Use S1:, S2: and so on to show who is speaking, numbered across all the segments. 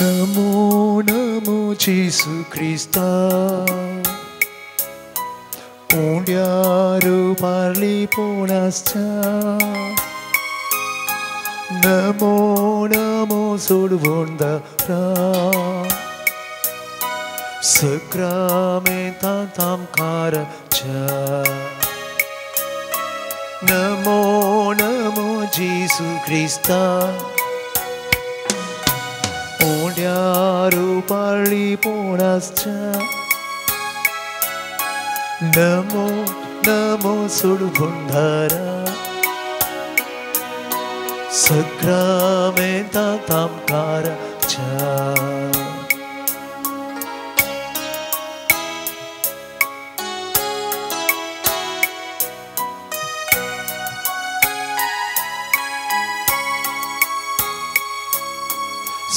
S1: नमो नमो येशू ख्रिस्ता उंड्यारू पारली पोणासच्या नमो नमो सोडवून दारा सक्रमेंतांत आमकाराच्या नमो नमो येशू ख्रिस्ता उंड्यारू पारली पोणासच्या नमो नमो सोडवून दारा सक्रमेंतांत आमकाराच्या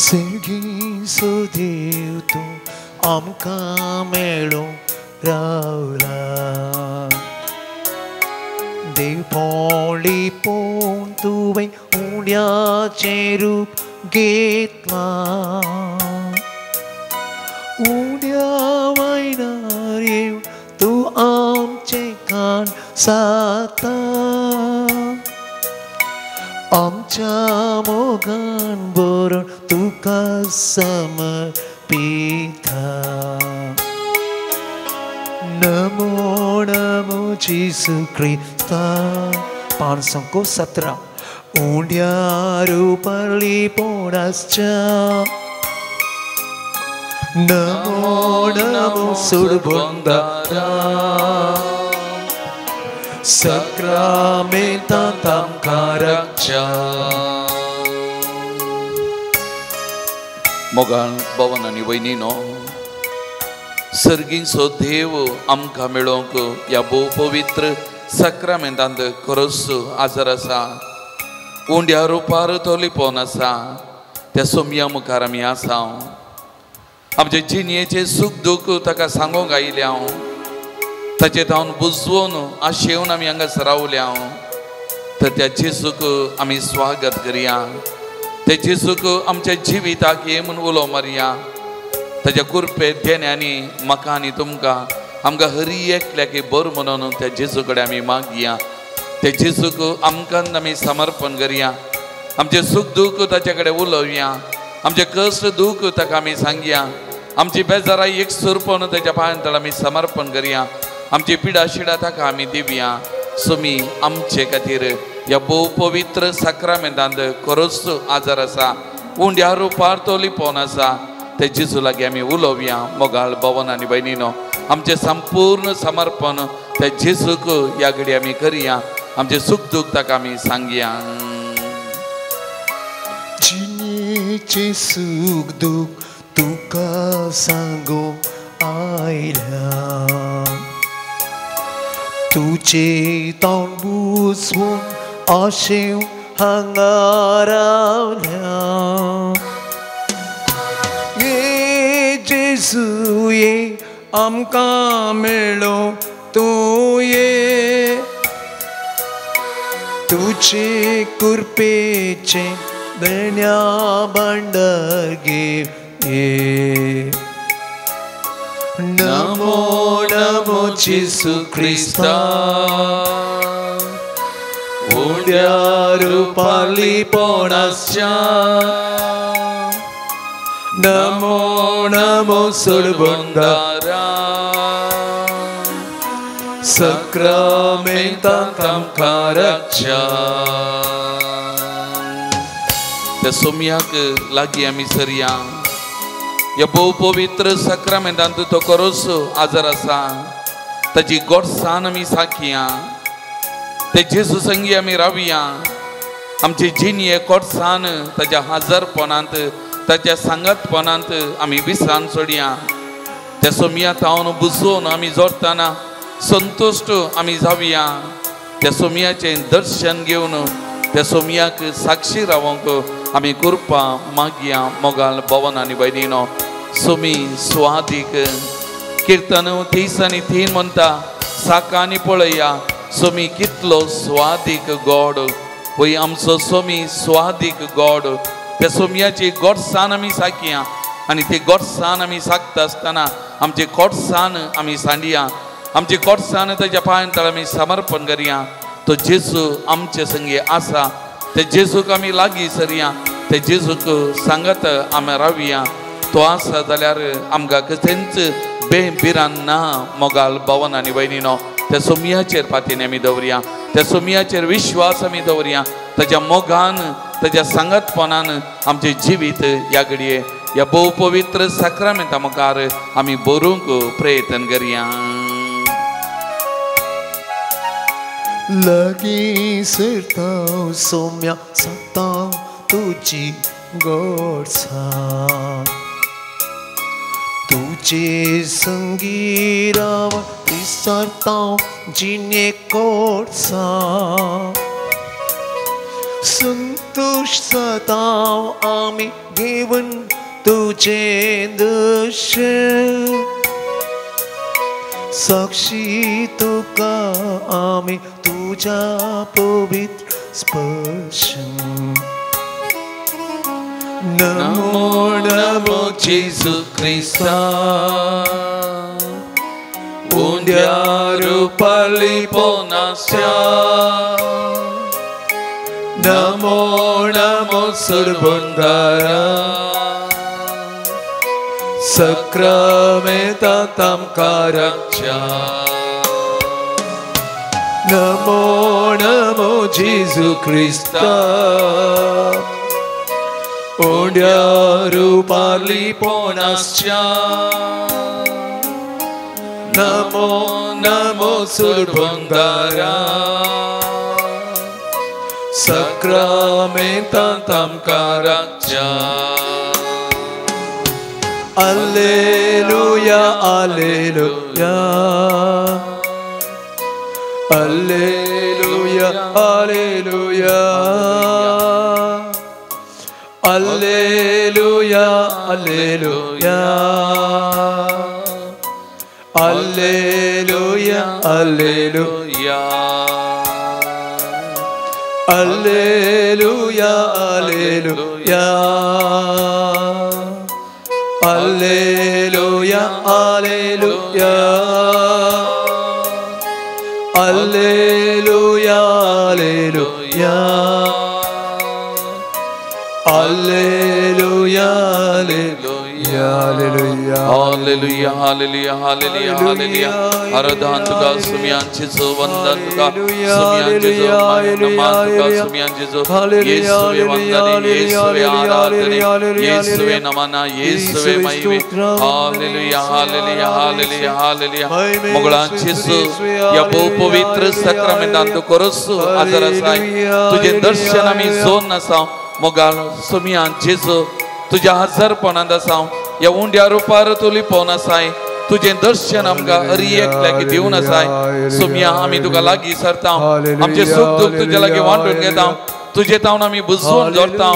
S1: सर्गीचो देव तूं आमकां मेळूंक रावला देव पोळी पोवन तुवें उंड्याचें रूप घेतला उंड्या वायनार येवन तूं आमचें कान सारता आमच्या मोगान बरोवन तुका समर्पिता नमो नमो येशू ख्रिस्ता 517 उंड्यारू पारली पोणासच्या नमो नमो सोडवून दारा सक्रमेंतांत आमकाराच्या
S2: मोगाळ भवन आनी वयनीनो सर्गीचो देव आमकां मेळोवंक ह्या भोव पवित्र सक्रमेंतांत खरोच आजर आसा उंड्या रुपार तो लिपोवन आसा त्या सोमया मुखार आमी आसा आमचे जिणयेचे सूख दूख ताका सांगूंक आयले हांव ताचे हांव बुजवून आशेवन आमी हांगासर रावले हांव तर त्या जेजूक आमी स्वागत करया त्या जेजूक आमच्या जिविताक ये म्हूण उलो मारया ताच्या कुरपे देण्यानी म्हाका आनी तुमकां आमकां हरी एकल्याक बर म्हणून त्या जेजू कडेन आमी मागया त्या जेजूक आमकां आमी समर्पण करया आमचे सूख दूख ताचे कडेन उलोवया आमचे कश्ट दूख ताका आमी सांगया आमची बेजाराई एक सुरपण ताच्या पांयां आमी समर्पण करया आमची पिडा शिडा ताका आमी दिवया सुमी आमचे खातीर ह्या भोव पवित्र सक्रमेंतांत खरोच आजार आसा उंड्या रुपार तो लिपोवन आसा ते जेजू लागीं आमी उलोवया मोगाळ भवन आनी भयणीनो आमचे संपूर्ण समर्पण त्या जेजूक ह्या घडी आमी करया आमचे सूख दूख ताका आमी सांगया
S1: जिणेचे सूख दूख तुका सांगूंक आयल्या तुजे तोंड बुजवून आशेव हांगा रावल्या ये जेजू ये आमकां मेळो तूं ये तुजे कुरपेचे देण्या भांडार घे ये नमो नमो येशू ख्रिस्ता उंड्यारू पारली पोणासच्या नमो नमो सोडवून दारा सक्रमेंतांत आमकाराच्या
S2: त्या सोमयाक लागीं आमी सरया ह्या भोव पवित्र सक्रमेंतांत तो खरोच आजार आसा ताची गोडसाण आमी साखया ते जेजू संगी आमी रावया आमची जिणये कोडसाण ताच्या हजरपणांत ताच्या सांगतपणांत आमी विसरान सोडया त्या सोमयात हांव बुजवून आमी जोडटाना संतुश्ट आमी जावया त्या सोमयाचें दर्शन घेवन त्या सोमयाक साक्षी रावंक आमी कृपा मागया मोगाळ भवन आनी भयणीनो सोमी स्वादीक कीर्तन 30 आनी 3 म्हणटा साकांनी पळया सोमी कितलो स्वादीक गॉड वय आमचो सोमी स्वादीक गॉड त्या सोमयाची गोडसाण आमी साकिया आनी ती गोडसाण आमी साकता आसतना आमचे कोडसाण आमी सांडिया आमचे कोडसाण ताच्या पांयां तळ आमी समर्पण करिया तो जेजू आमचे संगी आसा ते जेजूक आमी लागीं सरया ते जेजूक सांगत आमी रावया तो आसा जाल्यार आमकां कसलेंच बेबिरान ना मोगाल भवन आनी भयणीनो त्या सोमयाचेर फातीन आमी दवरया त्या सोमयाचेर विश्वास आमी दवरया ताच्या मोगान ताच्या सांगतपणान आमचे जिवीत ह्या घडये ह्या भोव पवित्र साक्रामेंता मुखार आमी बरोवंक प्रयत्न करया
S1: लागीं सरता सोम्या सांगता तुजी गोडसाण तुजे संगी राव विसरता जिणे गोडसाण संतोष जाता आमी घेवन तुझे दर्शन साक्षी तुका आमी तुझ्या पवित्र स्पर्शन नमो नमो जेजू क्रिस्ता उंड्यारू पाली पोनास्या नमो नमो सुरबुंदारा सक्रामेंता तामकां रक्षा नमो नमो जेजू क्रिस्ता ओंड्यारू पाली पोनास्या नमो नमो सुरबुंदारा सक्रामेंता तामकां रक्षा Alleluia, alleluia, alleluia, alleluia, alleluia, alleluia, alleluia, alleluia, alleluia, alleluia. Alleluia, alleluia, alleluia, alleluia, alleluia, alleluia,
S2: Hallelujah, hallelujah, hallelujah, hallelujah. Aradhan tuka sumyan jisu vandan tuka sumyan jisu naman tuka sumyan jisu Yesuve vandani Yesuve aradhane Yesuve namana Yesuve maive Hallelujah, hallelujah, hallelujah, hallelujah. Moglan jisu ya bo pavitra sakramentantu korosu azarasai tuje darshan ami zon nasaw mogal sumyan jisu तुझ्या हजरपणांत आसां ह्या उंड्या रुपार तुली पोवन आसाय तुझें दर्शन आमकां अरी एकल्याक दिवन आसाय सोम्या आमी तुका लागीं सरता आमचे सुख दूख तुजे लागीं वांटून घेता तुजे तावन आमी बुजवून दवरता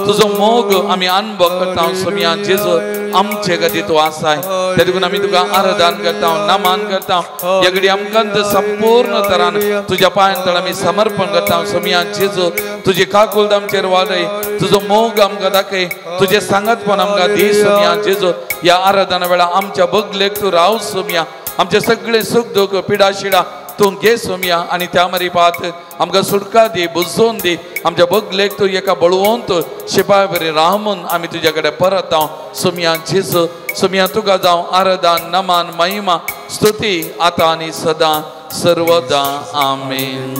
S2: तुजो मोग आमी अनुभव करता सोम्या जेजू आमचे खातीर तूं आसाय त्या देखून आमी तुका आराधन करता नमन करता ह्या घडी आमकां संपूर्ण तरान तुज्या पांयां तळ आमी समर्पण करता सोम्या जेजू तुजी काकूलत आमचेर वाडय तुजो मोग आमकां दाखय तुजे सांगतपण आमकां दी सोम्या जेजू ह्या आराधना वेळा आमच्या बगलेक तूं राव सोम्या आमचे सगळे सुख दूख पिडा शिडा तूं घे सोम्या आनी त्या मरीपात आमकां सुटका दी बुजोवन दी आमच्या बगलेक तूं एका बळवंत शिपाय बरी रामून आमी तुजे कडेन परत सोम्या जेजू सोम्या तुका जावं आराधन नमन महिमा स्तुती आतां आनी सदां सर्वदा आमेन.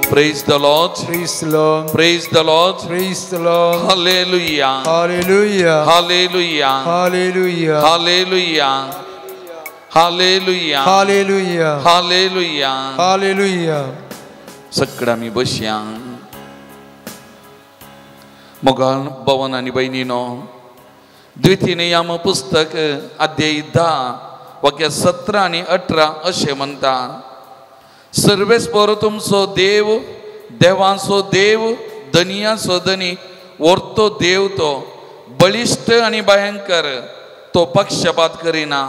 S2: Praise the Lord.
S1: Praise the Lord.
S2: Praise the Lord.
S1: Praise the Lord.
S2: Hallelujah.
S1: Hallelujah.
S2: Hallelujah.
S1: Hallelujah.
S2: Hallelujah. Hallelujah.
S1: Hallelujah.
S2: Hallelujah.
S1: Hallelujah.
S2: सगळ्या आमी बसया. मोगाळ भवन आनी भयणीनो द्वितीयनियम पुस्तक अध्याय 10 वाक्य 17 आनी 18 अशें म्हणटा सर्वेस्पर तुमचो देव देवांचो देव धनियाचो धनी व्हरतो देव तो बळिश्ट आनी भयंकर तो पक्षपात करिना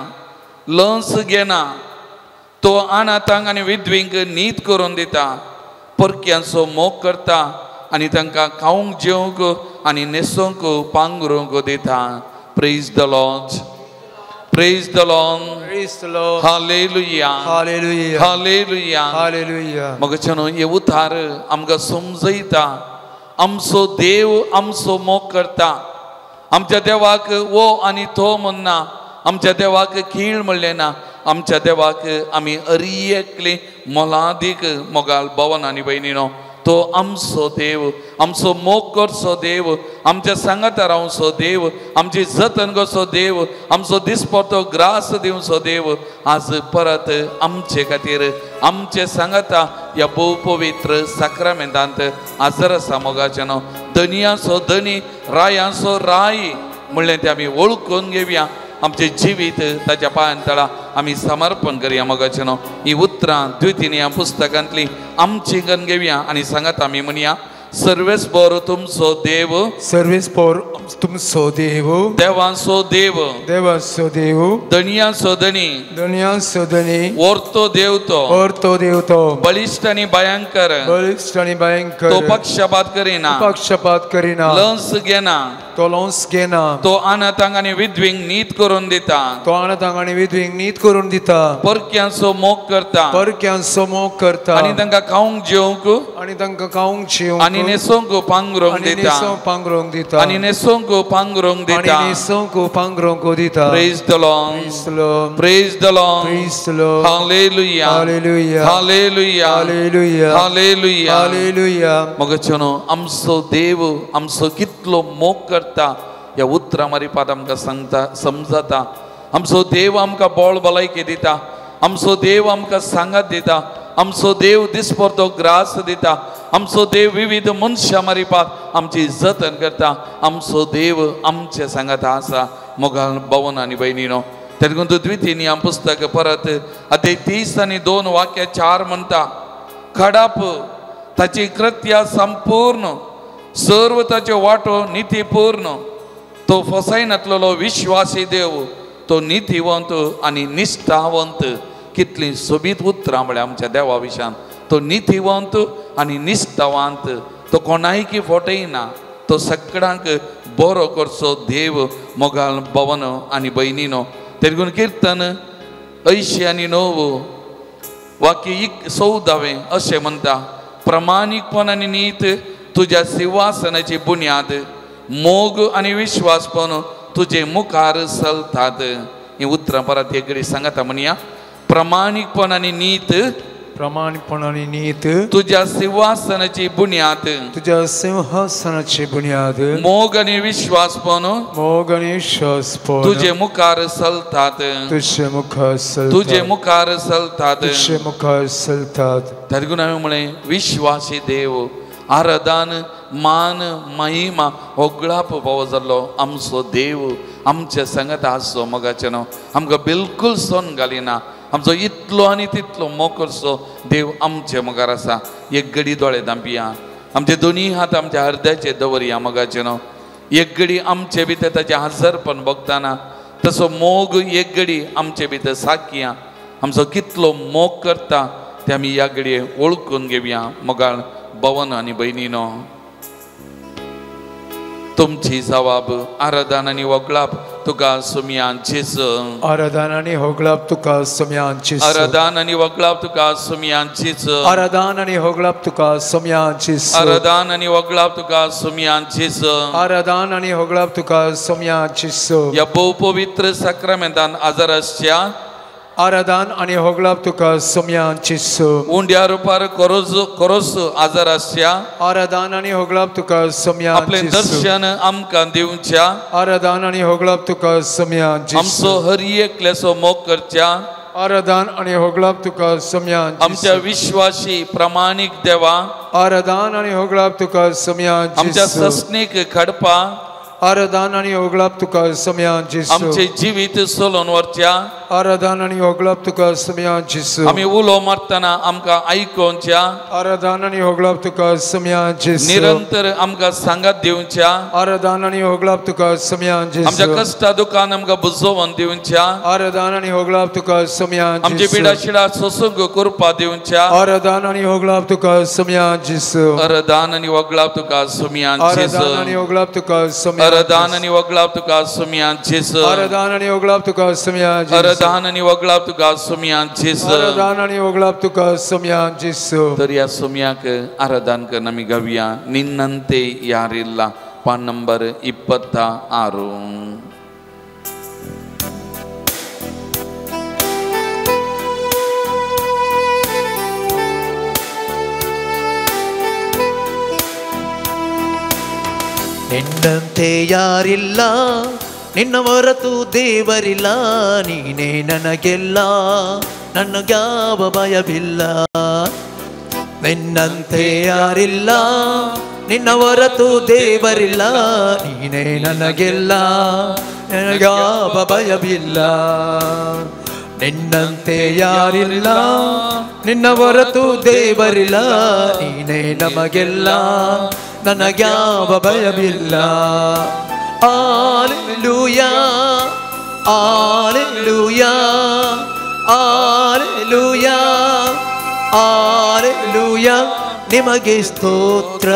S2: लंस घेना तो अनाथांक आनी विधवींक नीत करून दिता परक्यांचो मोग करता आनी तांकां खावंक जेवंक आनी नेसोंक पांगरूंक दिता. Praise the Lord. Praise the Lord.
S1: Praise the Lord.
S2: Hallelujah.
S1: Hallelujah.
S2: Hallelujah.
S1: Hallelujah.
S2: मग चनो हे उतार आमकां समजयता आमचो देव आमचो मोग करता. आमच्या देवाक वो आनी तो म्हणना. आमच्या देवाक कीळ म्हणलें ना. आमच्या देवाक आमी अरियेकली मोलादीक मोगाल भवन आनी भयणीनो. तो आमचो देव, आमचो मोग करचो देव, आमच्या सांगाता रावचो देव, आमची जतन करचो देव, आमचो दिसपरतो ग्रास दिवचो देव आज परत आमचे खातीर आमचे सांगाता ह्या भोव पवित्र साक्रामेंतांत आजर आसा मोगाचें न्हू. धनयाचो धनी, रायांचो राय म्हणलें तें आमी वळखून घेवया. आमचे जिवीत ताच्या पांयांतळा आमी समर्पण करया मोगाचें न्हू. ही उतरां द्वितीय पुस्तकांतली आमची गण घेवया आनी सांगात आमी म्हणया. सर्वेस्पर तुमचो देव,
S1: सर्वेस्पर तुमचो देव,
S2: देवाचो देव,
S1: देवाचो देव,
S2: धनयाचो धनी,
S1: दुनियाचो धनी,
S2: ओर्तो देव तो,
S1: ओर्तो देव तो,
S2: बलिष्ठ आनी भयंकर,
S1: बलिष्ठ आनी भयंकर,
S2: तो पक्षपात करिना,
S1: पक्षपात करिना,
S2: लंस घेना,
S1: तो लंस घेना,
S2: तो अनाथांक आनी विधवेंक नीत करून दिता,
S1: तो अनाथांक आनी विधवेंक नीत करून दिता,
S2: परक्यांचो मोग करता,
S1: परक्यांचो मोग करता,
S2: आनी तांकां खावंक जेवंक
S1: आनी तांकां खावंक जेवंक
S2: आनी नेसोंक पांगरूंक
S1: आनी
S2: दिता,
S1: नेसोंक पांगरूंक दिता,
S2: आनी नेसोंक पांगरूंक दिता.
S1: आनी नेसोंक पांगरूंक दिता.
S2: Praise the Lord.
S1: Praise the Lord.
S2: Praise the Lord.
S1: Praise the Lord.
S2: Hallelujah.
S1: Hallelujah.
S2: Hallelujah.
S1: Hallelujah.
S2: Hallelujah.
S1: Hallelujah.
S2: मग चनो आमचो देव आमचो कितलो मोग करता ह्या उतरां मारीपात आमकां सांगता समजता. आमचो देव आमकां बळ भलायकी दिता. आमचो देव आमकां सांगात दिता. आमचो देव दिसपरतो ग्रास दिता. आमचो देव विविध मनशां मारीपात आमची जतन करता. आमचो देव आमचे सांगात आसा मोगाल भवन आनी भयणीनो. तेदून तूं द्वितीय पुस्तक परत अध्याय 30 आनी 2 वाक्य 4 म्हणटा. खडाप ताची कृत्या संपूर्ण, सर्व ताच्यो वाटो नितीपूर्ण. तो फसाय नासलेलो विश्वासी देव, तो नितीवंत आनी निश्ठावंत. कितली सोबीत उतरां म्हळ्यार आमच्या देवा विशयान. तो नितीवंत आनी निश्ठावंत. तो कोणायकी फटयना. तो सगळ्यांक बरो करचो देव मोगाल भवन आनी भयणीनो. तेगून कीर्तन 80 आनी 9 वाक्य 14 अशें म्हणटा. प्रमाणीकपण आनी नीत तुज्या सिंहासनाची बुन्याद, मोग आनी विश्वासपण तुजे मुखार चलतात. ही उतरां परत एक घडी सांगात म्हणया. प्रमाणीकपण आनी नीत,
S1: प्रामाणिकपण आनी नीत
S2: तुज्या सिंहासनाची बुन्याद,
S1: तुज्या सिंहासनाची बुन्याद,
S2: मोग आनी विश्वासपण
S1: मोग आनी विश्वासपण
S2: तुजे मुखार चलतात.
S1: तुजे मुखार चलतात.
S2: तुजे मुखार चलतात.
S1: तुजे मुखार चलतात.
S2: तेगून हांवें म्हळें विश्वासी देव आराधन मान महिमा होगळाप भाव जाल्लो आमचो देव आमचे सांगत आसचो मोगाचें न्हू. आमकां बिलकुल सोन घालिना. आमचो इतलो आनी तितलो मोग करचो देव आमचे मोगार आसा. एक घडी दोळे धांपया. आमचे दोनी हात आमच्या हृदयाचेर दवरया मोगाचें न्हू. एक घडी आमचे भितर ताचें हजरपण भोगतना तसो मोग एक घडी आमचे भितर साकया. आमचो कितलो मोग करता ते आमी ह्या घडये वळखून घेवया मोगाळ भवन आनी भयणीनो. तुमची जबाब आराधन आनी वगळाप तुका सुमयांचीच.
S1: आराधन आनी होगळाप तुका सुमयांचीच.
S2: आराधन आनी वगळाप तुका सुमयांचीच.
S1: आराधन आनी होगळाप तुका सुमयांचीच.
S2: आराधन आनी वगळाप तुका सुमयांचीच.
S1: आराधन आनी होगळाप तुका सुमयांचीच.
S2: ह्या भोव पवित्र साक्रामेंतान आजार आसच्या
S1: आराधन आनी होगळाप तुका सुमयांचीच.
S2: उंड्या रुपार कोरोस आजार आसच्या
S1: आराधन आनी होगळाप तुका
S2: आपले
S1: सुमयांचीच.
S2: दर्शन आमकां दिवच्या.
S1: आराधन आनी होगळाप तुका सुमयांचीच.
S2: आमचो हर एकल्याचो मोग करच्या.
S1: आराधन आनी होगळाप तुका सुमयांचीच.
S2: आमच्या विश्वासी प्रामाणीक देवा
S1: आराधन आनी होगळाप तुका
S2: आमच्या
S1: सुमयांचीच.
S2: ससनीक खडपा
S1: आराधना आणि होगलाप तुका समयान जेसू
S2: आमचे जीवित सोलोन वरच्या
S1: आराधना आणि होगलाप तुका समयान जेसू
S2: आम्ही उलो मारतना आमकां आयकोवच्या
S1: आराधना आणि होगलाप तुका समयान जेसू
S2: निरंतर आमकां सांगात दिवच्या
S1: आराधना आणि होगलाप तुका समयान जेसू
S2: आमच्या कष्टा दुखान आमकां बुजोवन दिवच्या
S1: आराधना आणि होगलाप तुका समयान
S2: आमची पिडा शिडा सोसूंक कृपा दिवच्या
S1: आराधना आणि होगलाप तुका समयान जेसू
S2: अरदान आणि वगलाप तुका सुमियान जेसू
S1: आराधना आणि होगलाप तुका समयान
S2: अरदान आणि वगलाप तुका सुमियान जेसू
S1: आराधना आणि होगलाप तुका समयान जेसू
S2: अरदान आणि वगलाप तुका सुमियान जेसू
S1: आराधना आणि होगलाप तुका समयान जेसू
S2: तर या सुमियाक आराधन करना आमी गव्या निन्नंते यारिल्ला पान नंबर 26
S3: ನಿನ್ನಂತೆ ಯಾರಿಲ್ಲ ನಿನ್ನ ಹೊರತು ದೇವರಿಲ್ಲ ನೀನೇ ನನಗೆಲ್ಲ ನನಗ್ಯಾವ ಭಯವಿಲ್ಲ ನಿನ್ನಂತೆ ಯಾರಿಲ್ಲ ನಿನ್ನ ಹೊರತು ದೇವರಿಲ್ಲ ನೀನೇ ನನಗೆಲ್ಲ ನನಗ್ಯಾವ ಭಯವಿಲ್ಲ ನಿನ್ನಂತೆ ಯಾರಿಲ್ಲ ನಿನ್ನ ಹೊರತು ದೇವರಿಲ್ಲ ನೀನೇ ನಮಗೆಲ್ಲ ನನಗ್ಯಾವ ಭಯವಿಲ್ಲ Alleluia Alleluia Alleluia Alleluia ನಿಮಗೆ ಸ್ತೋತ್ರ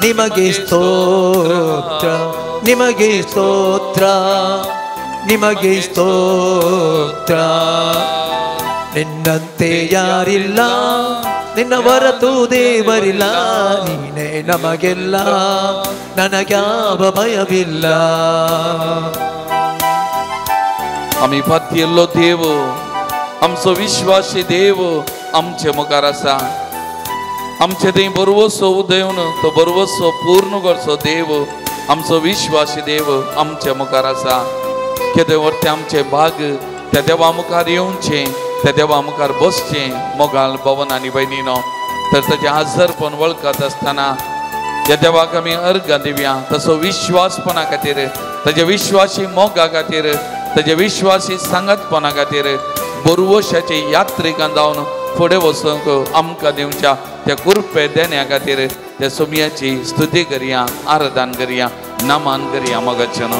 S3: ನಿಮಗೆ ಸ್ತೋತ್ರ ನಿಮಗೆ ಸ್ತೋತ್ರ ನಿಮಗೆ ಸ್ತೋತ್ರ ನಿನ್ನಂತೆ ಯಾರಿಲ್ಲ ನಿನ್ನ ಹೊರತು ದೇವರಿಲ್ಲ ನೀನೇ ನಮಗೆಲ್ಲ ನನಗ್ಯಾವ ಭಯವಿಲ್ಲ
S2: आम्ही पातयेल्लो देव आमचो विश्वासी देव आमचे मुखार आसा आमचे थंय बरोवसो उदयवन तो बरोवसो पूर्ण करचो देव आमचो विश्वासी देव आमचे मुखार आसा केदे व्हरते आमचे भाग त्या देवा मुखार येवचे त्या देवा मुखार बसचे मोगाल भवन आनी भयणीनो तर ताचे हाजरपण वळखत आसतना त्या देवाक आमी अर्घ दिवया तसो विश्वासपणा खातीर ताचे विश्वासी मोगा खातीर ताचे विश्वासी सांगतपणा खातीर बरोवशाचे यात्रेकान जावन फुडें वचूंक आमकां दिवच्या त्या कुरपे देण्या खातीर त्या सुमयाची स्तुती करया आराधन करया नमन करया मगचन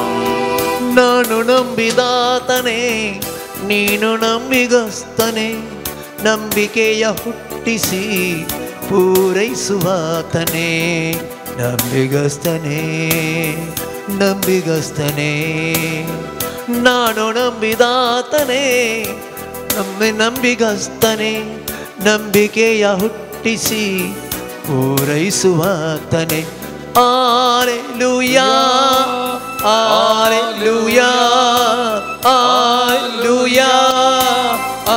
S3: ನಾನು ನಂಬಿದಾತನೇ ನೀನು ನಂಬಿಗಸ್ತನೇ ನಂಬಿಕೆಯ ಹುಟ್ಟಿಸಿ ಪೂರೈಸುವಾತನೇ ನಂಬಿಗಸ್ತನೇ ನಂಬಿಗಸ್ತನೇ ನಾನು ನಂಬಿದಾತನೇ ನಂಬಿಗಸ್ತನೇ ನಂಬಿಕೆಯ ಹುಟ್ಟಿಸಿ ಪೂರೈಸುವಾತನೇ Alleluia Alleluia Alleluia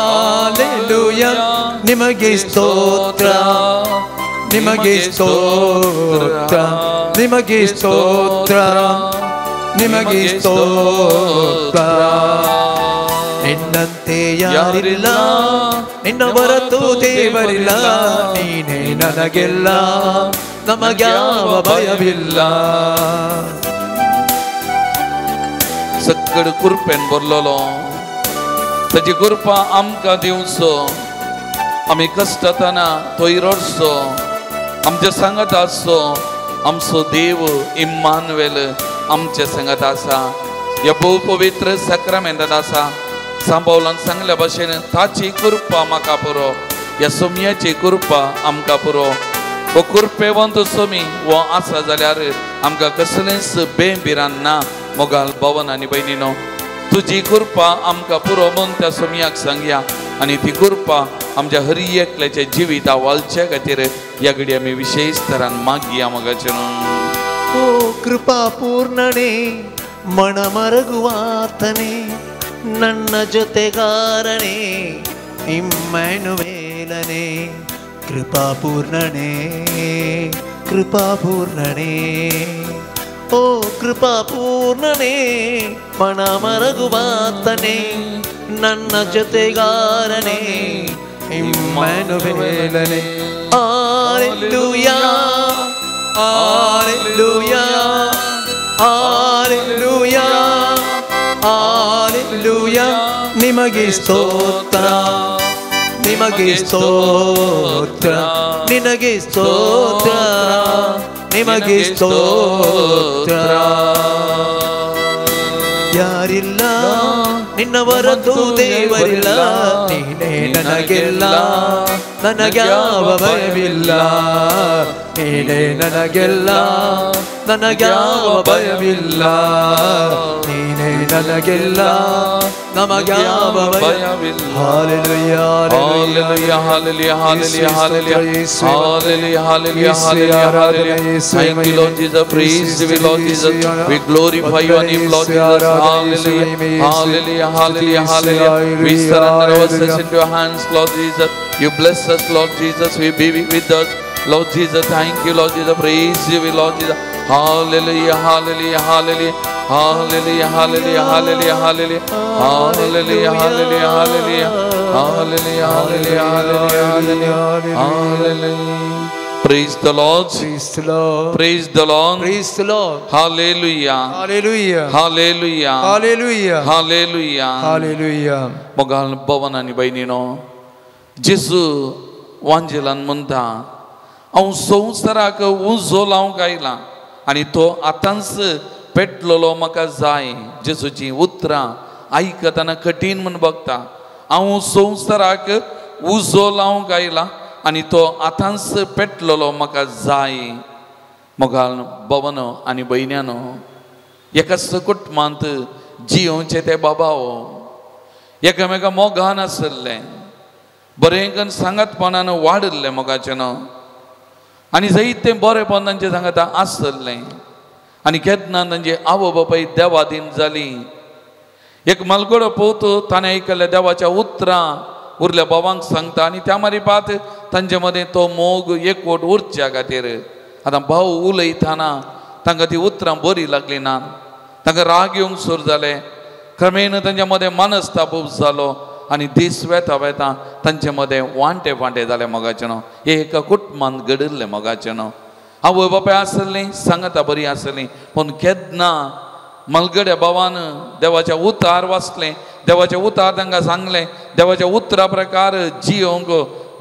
S3: Alleluia ನಿಮಗೆ ಸ್ತೋತ್ರ ನಿಮಗೆ ಸ್ತೋತ್ರ ನಿಮಗೆ ಸ್ತೋತ್ರ ನಿಮಗೆ ಸ್ತೋತ್ರ ನಿನ್ನಂತೆ ಯಾರಿಲ್ಲ ನಿನ್ನ ಹೊರತು ದೇವರಿಲ್ಲ ನೀನೇ ನನಗೆಲ್ಲ ನಮಗ್ಯಾವ ಭಯವಿಲ್ಲ
S2: सगळं कुरपेन भरलेलो ताची कृपा आमकां दिवचो आमी कश्टातना थंय रडचो आमच्या सांगात आसचो आमचो देव इम्मानुएल आमच्या सांगात आसा ह्या भोव पवित्र साक्रामेंतांत आसा सांबावलान सांगल्या भाशेन ताची कृपा म्हाका पुरो ह्या सोमयाची कृपा आमकां पुरो वो कुरपेवंत सोमी वो आसा जाल्यार आमकां कसलेंच बेबिरान ना मोगाल भवन आनी भयणीनो तुजी कृपा आमकां पुरो म्हूण त्या सोमयाक सांगया आनी ती कृपा आमच्या हर एकल्याच्या जिविता वालच्या खातीर ह्या घडी आमी विशेष तरान मागया मोगाचें
S3: ಓ ಕೃಪಾ ಪೂರ್ಣನೇ ಮನಮರಗುವಾತನೇ ನನ್ನ ಜೊತೆಗಾರನೇ ಇಮ್ಯಾನುವೇಲನೇ ಕೃಪಾ ಪೂರ್ಣನೇ ಕೃಪಾ ಪೂರ್ಣನೇ ಓ ಕೃಪಾ ಪೂರ್ಣನೇ ಮನಮರಗುವಾತನೇ ನನ್ನ ಜೊತೆಗಾರನೇ ಇಮ್ಯಾನುವೇಲನೇ Alleluia Alleluia Hallelujah. Nimage stotra. Nimage stotra. Ninage stotra. Nimage stotra. ಯಾರಿಲ್ಲ ನಿನ್ನ ಹೊರತು ದೇವರಿಲ್ಲ ನೀನೇ ನನಗೆಲ್ಲ ನನಗ್ಯಾವ ಭಯವಿಲ್ಲ ನೀನೇ ನನಗೆಲ್ಲ ನನಗ್ಯಾವ ಭಯವಿಲ್ಲ ನೀನೇ ನನಗೆಲ್ಲ ನಮಗ್ಯಾವ ಭಯವಿಲ್ಲ Hallelujah
S2: Hallelujah Hallelujah Hallelujah Hallelujah Hallelujah Hallelujah Hallelujah Thank you Lord Jesus praise you Lord Jesus we glorify your name Lord Jesus Hallelujah Hallelujah Hallelujah Hallelujah we surrender ourselves into your hands Lord Jesus you bless us Lord Jesus we be with us Lord Jesus thank you Lord Jesus praise you Lord Jesus Hallelujah Hallelujah Hallelujah Hallelujah Hallelujah Hallelujah Hallelujah Hallelujah Hallelujah Hallelujah Hallelujah Hallelujah Hallelujah Praise the Lord
S1: Praise the Lord.
S2: Praise the Lord
S1: Praise the Lord.
S2: Hallelujah
S1: Hallelujah.
S2: Hallelujah
S1: Hallelujah.
S2: Hallelujah
S1: Hallelujah.
S2: मोगाल भवन आणि बहिणीनो जेसू वांजेलान म्हणता हांव संवसाराक उजो लावंक आयला आनी तो आतांच पेटलेलो म्हाका जाय जेसूची उतरां आयकतना कठीण म्हूण बगता हांव संवसाराक उजो लावंक आयला आनी तो आतांच पेटलेलो म्हाका जाय मोगाल भवन आनी बहिण्यानो एका कुटुंबांत जियोवचे ते बाबाओ एकामेका मोगान आसले बरें करून सांगतपणान वाडले मोगाचें न्हू आनी जायते बरेंपण तांचें सांगता आसलें आनी केन्ना तांची आवय बापाय देवाधीन जाली एक मलगडो पोवतो ताणें आयकल्ल्या देवाच्या उतरां उरल्या बाबांक सांगता आनी त्या मारीपात तांचे मदें तो मोग एकवट उरच्या खातीर आतां भाव उलयतना तांकां ती उतरां बरी लागली ना तांकां राग येवंक सुरू जाले क्रमेण तांच्या मदें मनस्ताप जालो आनी दीस वेता वेता तांचे मदें वांटे वांटे जाले मोगाचें न्हू हे एका कुटुंबांत घडिल्लें मोगाचें न्हू आवय बापाय आसलीं सांगता बरी आसलीं पूण केन्ना मलगड्या भावान देवाच्या उतार वाचलें देवाचें उतार तांकां सांगलें देवाच्या उतरा प्रकार जियोंक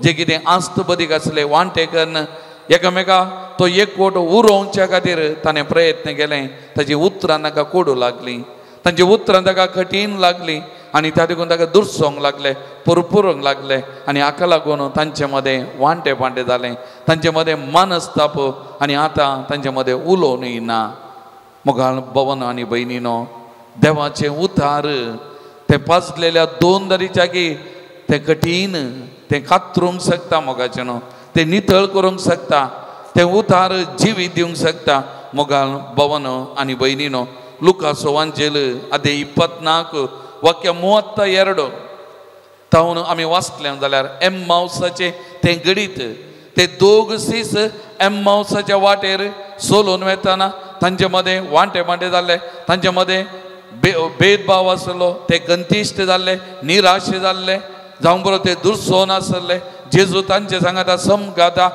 S2: जें कितें आस्त बदीक आसलें वांटे करून एकामेका तो एकवट उरोवच्या खातीर ताणें प्रयत्न केले ताची उतरां ताका कोडू लागलीं तांची उतरां ताका कठीण लागलीं आनी त्या देखून ताका दुरसोंक लागले पुरपुरूंक लागले आनी हाका लागून तांचे मदें वांटे वांटे जालें तांचे मदें मनस्ताप आनी आतां तांचे मदें उलोवनूय ना मोगाळ भवन आनी बहिणीनो देवाचें उतार तें पाजलेल्या दोन दरी जागी तें कठीण तें कातरूंक शकता मोगाचें न्हू तें नितळ करूंक शकता तें उतार जिवी दिवंक शकता मोगाळ भवन आनी बहिणीनो लुका सुवांजेल अध्याय 24 वाक्य 32 तावन आमी वाचलें जाल्यार एम्माउसाचें तें गडीत ते दोग सीस एम्माउसाच्या वाटेर सोलून वेताना तांचे मदें वांटे वांटे जाल्ले तांचे मदें भेदभाव आसलो ते गंतिश्ट जाल्ले निराश जाल्ले जावं बरो ते दुरसोन आसले जेजू तांचे सांगता समगाता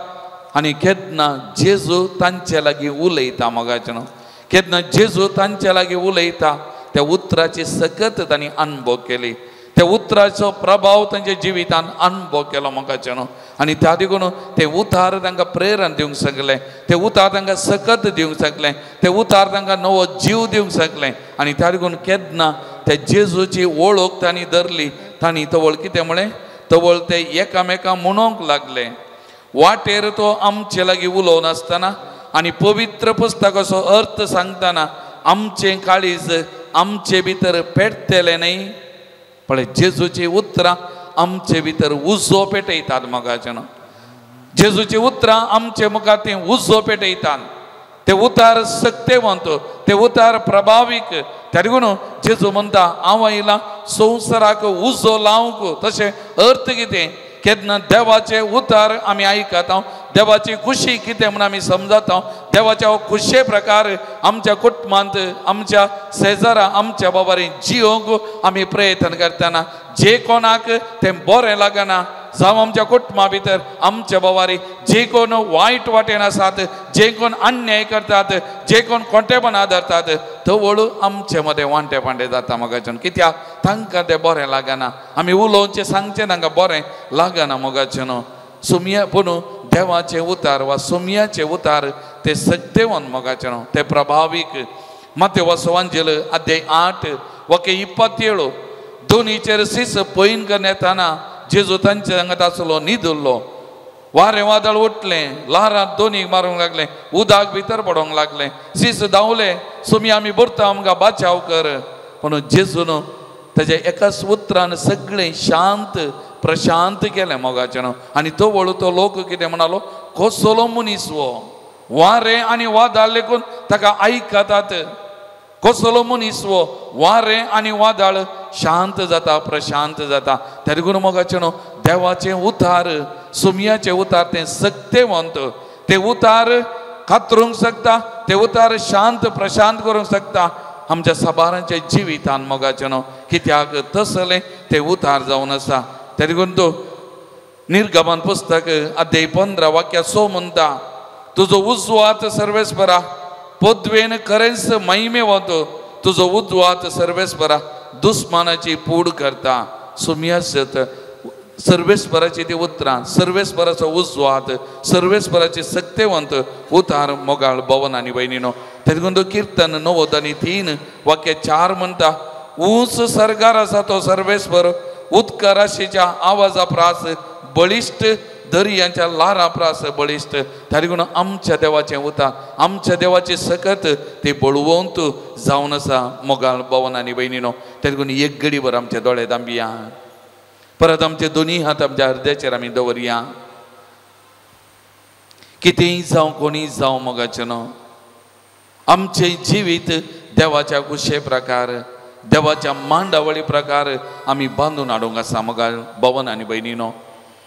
S2: आनी केन्ना जेजू तांचे लागीं उलयता मोगाचें न्हू केन्ना जेजू तांचे लागीं उलयता त्या उतराची सकत तांणी अनुभव केली त्या उतराचो प्रभाव तांच्या जिवितान अनुभव केलो मोगाचें न्हू आनी त्या देखून ते उतार तांकां प्रेरण दिवंक शकले ते उतार तांकां सकत दिवंक शकले ते उतार तांकां नवो जीव दिवंक शकले आनी त्या देखून केन्ना त्या जेजूची वळख तांणी धरली तांणी तवळ कितें म्हळें तवळ ते एकामेकां म्हणूंक लागले वाटेर तो आमचे लागीं उलोवन आसतना आनी पवित्र पुस्तकाचो अर्थ सांगतना आमचें काळीज आमचे भितर पेटतलें न्ही पण जेजूची उतरां आमचे भितर उजो पेटयतात मोगाचें न्हू जेजूची उतरां आमचे मुखार ती उजो पेटयतात ते उतार सक्तेवंत ते उतार प्रभावीक त्या देखून जेजू म्हणटा हांव आयला संवसाराक उजो लावंक तशें अर्थ कितें केन्ना देवाचे उतार आमी आयकता देवाची खुशी कितें म्हूण आमी समजता देवाच्या खुशे प्रकार आमच्या कुटुंबांत आमच्या शेजारा आमच्या बाबारी जियोंक आमी प्रयत्न करतना जे कोणाक तें बरें लागना जावं आमच्या कुटुंबा भितर आमच्या बाबारी जे कोण वायट वाटेन आसात जे कोण अन्याय करतात जे कोण खोटेपणा धरतात तो वळू आमचे मदें वांटे पांटे जाता मोगाचें कित्याक तांकां तें बरें लागना आमी उलोवचें सांगचें तांकां बरें लागना मोगाचें न्हू सुमया पूण देवाचे उतार वा सुमयाचे उतार ते सत्यवन मोगाचें न्हू ते प्रभावीक मत्ते वाचोवांचेर अध्याय 8 वाक्य 27 दोनीचेर सीस पयन करून येताना जेजू तांचे सांगत आसलो न्हिदुल्लो वारें वादळ उठलें ल्हारां दोनीक मारूंक लागलें उदक भितर पडोंक लागलें सीस धांवलें सुमी आमी बुरता आमकां बाचाव कर पूण जेजून ताच्या एकाच उतरान सगळें शांत प्रशांत केलें मोगाचें न्हू आनी तो वळू तो लोक कितें म्हणलो कसलो मनीस वो वारें आनी वादळ लेकून ताका आयकतात कसलो मनीस वो वारें आनी वादळ शांत जाता प्रशांत जाता त्या देखून मोगाचें न्हू देवाचें उतार सुमयाचें उतार तें सत्यवंत ते उतार खात्रूंक शकता ते उतार शांत प्रशांत करूंक शकता आमच्या साबारांच्या जिवितान मोगाचें न्हू कित्याक तसलें ते उतार जावन आसा त्या देखून तो निर्गमन पुस्तक अध्याय 15 वाक्य 6 म्हणटा तुजो उजवो हात सर्वेस्परा पदवेन खरेंच महिमे वतो तुजो उजवो हात सर्वेस्परा दुस्मानाची पूड करता सुमयासत सर्वेस्पराची ती उतरां सर्वेस्पराचो उजवो हात सर्वेस्पराचे सत्यवंत उतार मोगाळ भवन आनी भयणीनो त्या देखून तो कीर्तन 90 आनी 3 वाक्य 4 म्हणटा ऊंच सरगार आसा तो सर्वेस्पर उदका राशीच्या आवाजा प्रास बळिश्ट दर्यांच्या लारा प्रास बळिश्ट त्या देखून आमच्या देवाचें उतार आमच्या देवाचे सकत ते बळवंत जावन आसा मोगाळ भवन आनी भयणीनो त्या देखून एक घडीभर आमचे दोळे दांबिया परत आमचे दोनी हात आमच्या हृदयाचेर आमी दवरया कितेंय जावं कोणीय जावं मोगाचें न्हू आमचें जिवीत देवाच्या कुशे प्रकार देवाच्या मांडावळी प्रकार आमी बांदून हाडूंक आसा मोगाळ भवन आनी भयणीनो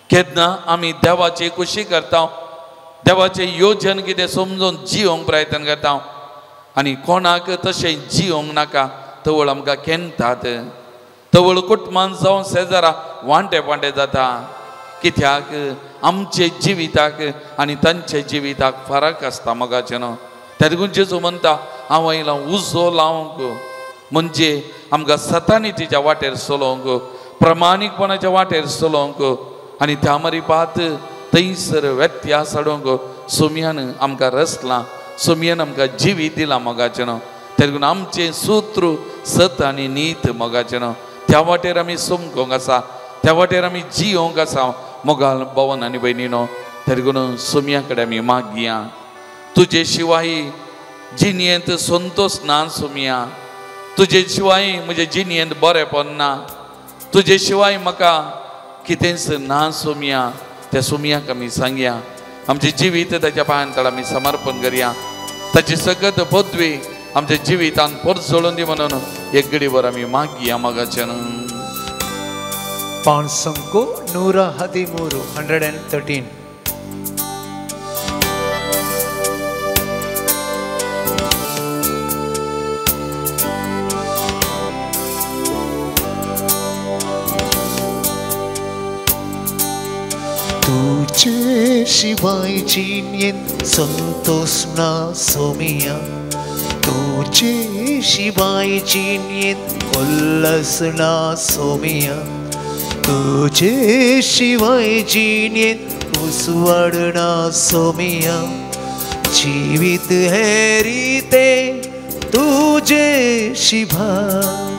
S2: केन्ना आमी देवाची कुशी करता देवाचें योजन कितें समजून जियोंक प्रयत्न करता आनी कोणाक तशें जियोंक नाका तवळ आमकां केन्तात तवळ कुटुंबान जावं शेजारा वांटे पांटे जाता कित्याक आमचे जिविताक आनी तांचे जिविताक फरक आसता मोगाचें न्हू त्या देखून जेजू म्हणटा हांव आयलां उजो लावंक म्हणजे आमकां सतानितीच्या वाटेर चलोवंक प्रमाणीकपणाच्या वाटेर चलोवंक आनी त्या मरी पात थंयसर व्यत्यास हाडूंक सुमयान आमकां रचलां सुमयान आमकां जिवीत दिलां मोगाचें न्हू त्या देखून आमचें सुत्र सत आनी नीत मोगाचें न्हू त्या वाटेर आमी सोमकोंक आसा त्या वाटेर आमी जियोंक आसा मोगाळ भवन आनी भयणीनो त्या देखून सुमया कडेन आमी मागया तुजे शिवाय जिणयेंत संतोश ना सुमया तुजे शिवाय म्हजे जिणयेंत बरेंपण ना तुजे शिवाय म्हाका कितेंच ना सुमया त्या सुमयाक आमी सांगया आमचें जिवीत ताच्या पांयां आमी समर्पण करया ताची सकत पदवी आमच्या जिवितान परत जोडून दी म्हणून एक घडीभर आमी मागया मोगाचें
S3: पान संको 113 तुझे शिवाय जिणयेंत संतोष ना सोमिया तुझे शिवाय जिणयेंत उल्हास ना सोमिया तुझे शिवाय जिणयेंत उसवड ना सोमिया जीवित है रीते तुझे शिवाय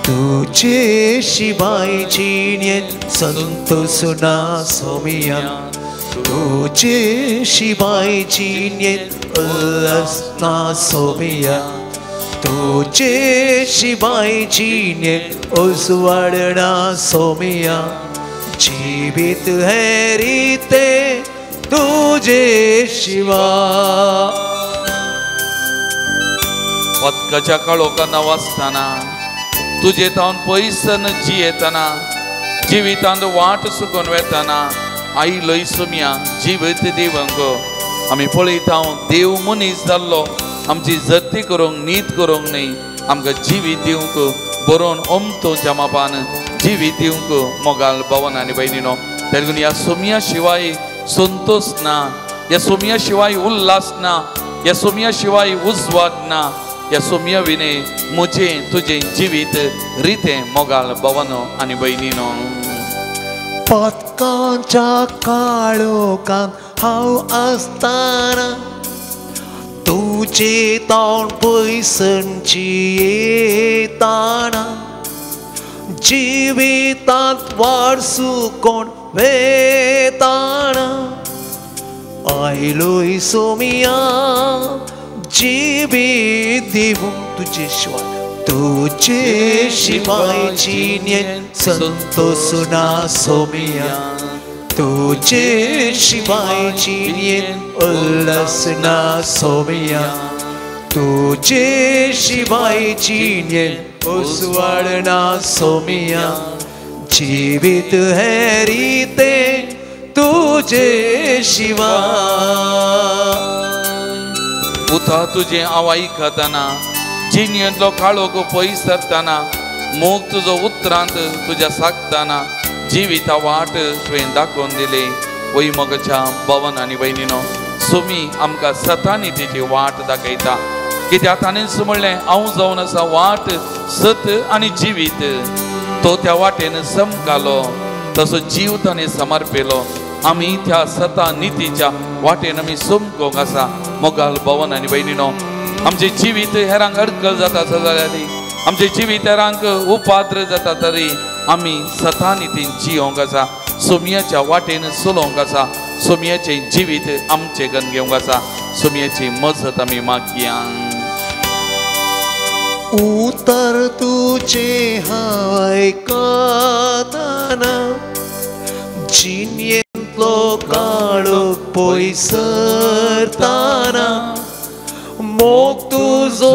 S3: तुझे शिवाय जिणयेंत संतोष ना सोमिया तुझे शिवाय जिणयेंत उल्हास ना सोमिया तुझे शिवाय जिणयेंत उसवड ना सोमिया जीवित है रीते तुझे शिवाय
S2: वदकाच्या काळोखांत वाचताना तुजे तावन पयसन जियेतना जिवितांत वाट सुकून वेताना आयलोय सुमया जिवीत दिवंक आमी पळयता देव मनीस जाल्लो आमची जती करूंक नीत करूंक न्ही आमकां जिवीत दिवंक बरोवन ओमतो जमापान जिवीत दिवंक मोगाळ भवन आनी भयणीनो त्या देखून ह्या सुमया शिवाय संतोष ना ह्या सुमया शिवाय उल्हास ना ह्या सुमया शिवाय उजवाड ना या सोम्या विने मुझे तुझे जिवीत रिते मोगाल भवनो आणि बहिणीनो
S3: पत्कांच्या काळोखांत हांव आसतना तुजे तोंड पयसणची येताना जिवितांत वाड सुकोण वेताना आयलोय सोमिया जिवीत दिवून तुजे शिवाय तुझे शिवाय जिणेन संतोषना सोमिया तुझे शिवाय जिणेन उल्हासना सोमिया तुझे शिवाय जिणेन उसवाडना सोमिया जिवीत है रीते तुझे शिवाय
S2: उथा तुझे आवाई खाताना जिणेंतलो काळोख पयस सरताना मोग तुजो उतरांत तुझ्या सागताना जिविता वाट तुवें दाखोवन दिले वय मोगाच्या भवन आनी बहिणीनो सोमी आमकां सतांनी तिची वाट दाखयता कित्याक ताणेंच म्हणलें हांव जावन आसा वाट सत आनी जिवीत तो त्या वाटेन समकालो तसो जीव ताणें समर्पिलो आमी त्या सता नितीच्या वाटेन आमी समकोंक आसा मोगाल भवन आनी बहिणीनो आमचे जिवीत हेरांक अडकळ जाता जाल्यारी आमचे जिवीत हेरांक उपाद्र जाता तरी आमी सता नितीन जियोंक आसा सोमयाच्या वाटेन चलोवंक आसा सोमयाचे जिवीत आमचे गन घेवंक आसा सोमयाची मजत आमी मागया
S3: उतर तुझे हांव आयकताना जिणेंतलो काळोख पयसरताना मोग तुजो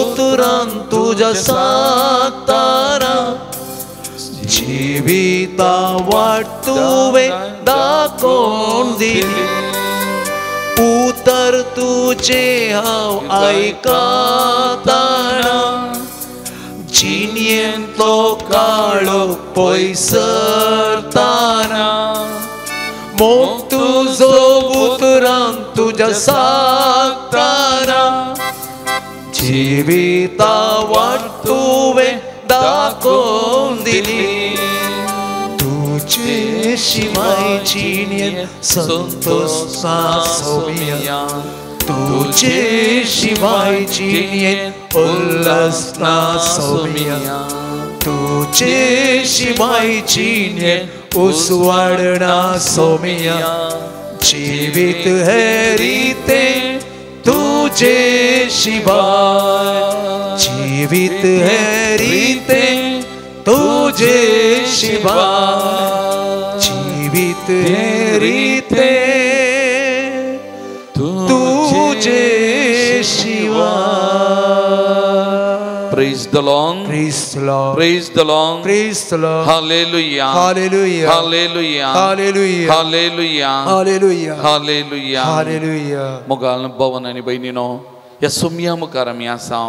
S3: उतरान तुज्या सागताना जिविता वाट तुवें दाखोवन दिली उतर तुझे हांव आयकताना जिणेंतलो काळोख पयसरताना मोग तुजो उतरान तुज्या सागताना जिविता वाट तुवें दाखोवन दिली तुझे शिवाय जिणेन संतोष ना सोमिया तुझे शिवाय जिणेन उल्हास ना सोमिया तुझे शिवाय जिणेन उसवाडना सोमिया जीवित है रीते तुझे शिवाय जीवित है रीते तुझे शिवाय जीवित है रीते तुझे शिवाय
S2: Praise the Lord.
S3: Praise the Lord.
S2: Praise the Lord.
S3: Praise the Lord.
S2: Hallelujah.
S3: Hallelujah.
S2: Hallelujah.
S3: Hallelujah.
S2: Hallelujah.
S3: Hallelujah.
S2: Hallelujah.
S3: Hallelujah.
S2: मोगाल भवन आणि बहिणीनो या सोम्या मुखार आमी आसा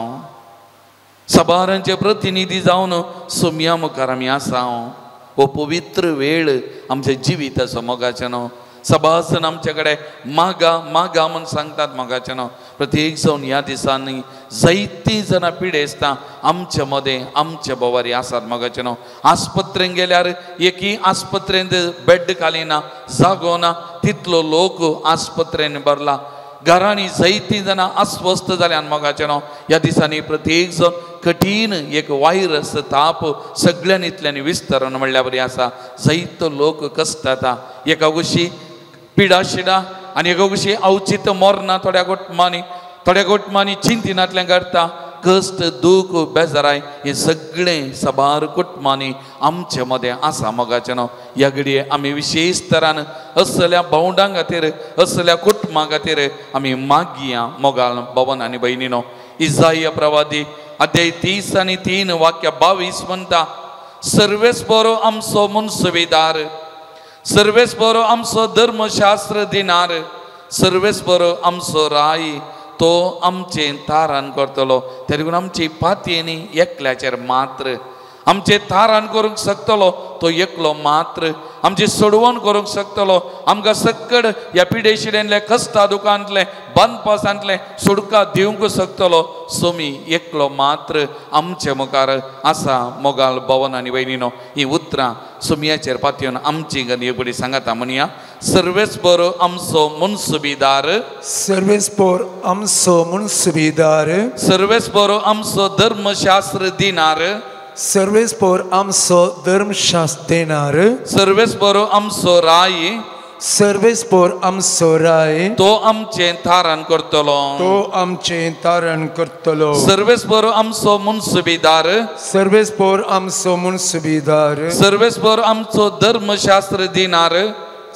S2: सबारांचे प्रतिनिधी जावन सोम्या मुखार आमी आसा हो पवित्र वेळ आमच्या जिविताचो मोगाचे न्हू सभासन आमच्याकडे मागा मागा म्हणून सांगतात मोगाचे न्हू प्रत्येक जावन ह्या दिसांनी जायतीं जाणां पिडेस्तां आमच्या मदें आमच्या बोवारी आसात मोगाचे न्हू आस्पत्रेन गेल्यार एकी आस्पत्रेंत बेड खाली ना जागो ना तितलो लोक आस्पत्रेन भरला घरांनी जायतीं जाणां अस्वस्थ जाल्यान मोगाचे न्हू ह्या दिसांनी प्रत्येक जण कठीण एक वायरस ताप सगळ्यांनीतल्यानी विस्तरण म्हणल्या बरी आसा जायतो लोक कश्टाता एका गोशी पिडा शिडा आनी एका गोशी अवचित मोरना थोड्या गोटमांनी चिंतिनांतल्यान घडटा कश्ट दूख बेजाराय हे सगळें सबार कुटुंबांनी आमचे मदें आसा मोगाचे न्हू ह्या घडये आमी विशेश तरान असल्या भावंडां खातीर असल्या कुटुंबां खातीर आमी मागया मोगाल भवन आनी बहिणीनो इसाया प्रवादी अध्याय 30 आणि 3 वाक्य 22 म्हणटा सर्वेस बरो आमचो मुनसुबेदार सर्वेस बरो आमचो धर्मशास्त्र दिनार सर्वेस बरो आमचो राय तो आमचे तारण करतलो तेदून आमची पातयेनी एकल्याचेर मात्र आमचे तारण करूंक शकतलो तो एकलो मात्र आमची सोडवण करूंक शकतलो आमकां सक्कड ह्या पिडेशिडेंतले कश्टा दुखांतले बंदपासांतले सुडका दिवंक शकतलो सोमी एकलो मात्र आमचे मुखार आसा मोगाल भवन आनी वयनीनो ही उतरां सोमयाचेर पातयेवन आमची गणेपडी सांगाता म्हणया सर्वेस बरो आमचो मुनसुबीदार
S3: Sarves por amso munsubidar
S2: Sarves बरो आमचो धर्मशास्त्र दिनार
S3: सर्वेस por amso धर्मशास्त्रेनार
S2: सर्वेस बरो आमचो Rai
S3: Sarves por amso rai
S2: तो आमचे थारान करतलो
S3: तो आमचे तारण करतलो
S2: सर्वेस बरो आमचो मुनसुबीदार
S3: Sarves por amso munsubidar
S2: Sarves बरो आमचो धर्मशास्त्र दिनार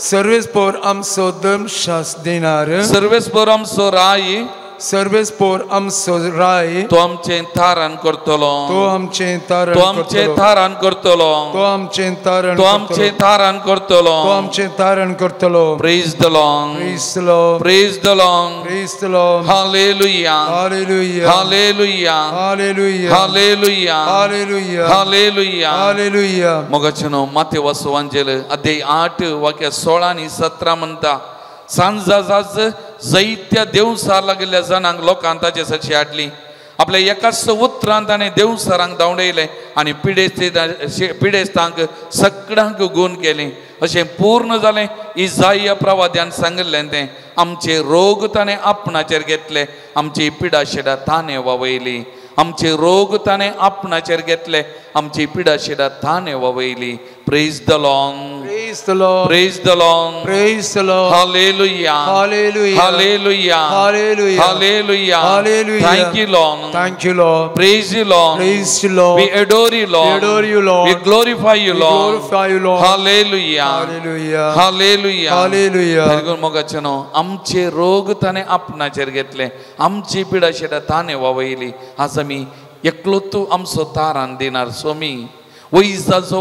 S3: सर्वेस por amso धर्मशास्त्रेनार
S2: सर्वेस बरो आमचो Rai
S3: Sarves por amso rai
S2: तो आमचे थारान करतलो
S3: तो आमचे तारण
S2: तो आमचे
S3: करतलो
S2: थारान करतलो
S3: तो आमचे तारण
S2: तो आमचे
S3: करतलो
S2: थारान करतलो
S3: तो आमचे तारण करतलो
S2: praise the Lord
S3: Praise the Lord
S2: praise the Lord
S3: Praise the Lord
S2: hallelujah
S3: Hallelujah
S2: hallelujah
S3: Hallelujah
S2: hallelujah
S3: Hallelujah
S2: hallelujah
S3: Hallelujah
S2: मोगाचनो माते वासुवांजेल अध्याय 8 वाक्य 16 आणि 17 म्हणता सांजा जाज जैत्या देवसार लागल्या जनांक लोकांक ताचे साक्षी हाडली आपल्या एकाच उतरांत ताणें देवसारांक धांवडयले आनी पिडेस्तांक सगळ्यांक गुण केली अशें पूर्ण जालें इसाया प्रवाद्यान सांगिल्लें तें आमचे रोग ताणें आपणाचेर घेतले आमची पिडा शिडा ताणें वावयली आमचे रोग ताणें आपणाचेर घेतले आमची पिडा शिडा ताणें वावयली praise the Lord
S3: Praise the Lord
S2: praise the Lord
S3: Praise the Lord
S2: hallelujah
S3: Hallelujah
S2: hallelujah
S3: Hallelujah
S2: hallelujah
S3: Hallelujah
S2: thank you Lord
S3: Thank you Lord
S2: praise you lord
S3: Praise you Lord
S2: we adore you lord
S3: We adore you Lord
S2: we glorify you
S3: We
S2: lord
S3: glorify you Lord
S2: hallelujah
S3: Hallelujah
S2: hallelujah
S3: Hallelujah
S2: तरीकून मोगाचनो आमचे रोग ताणें आपणाचेर घेतले आमची पिडा शिडा ताणें वावयली आज आमी एकलो तूं आमचो तारान दिनार सोमी वैजाचो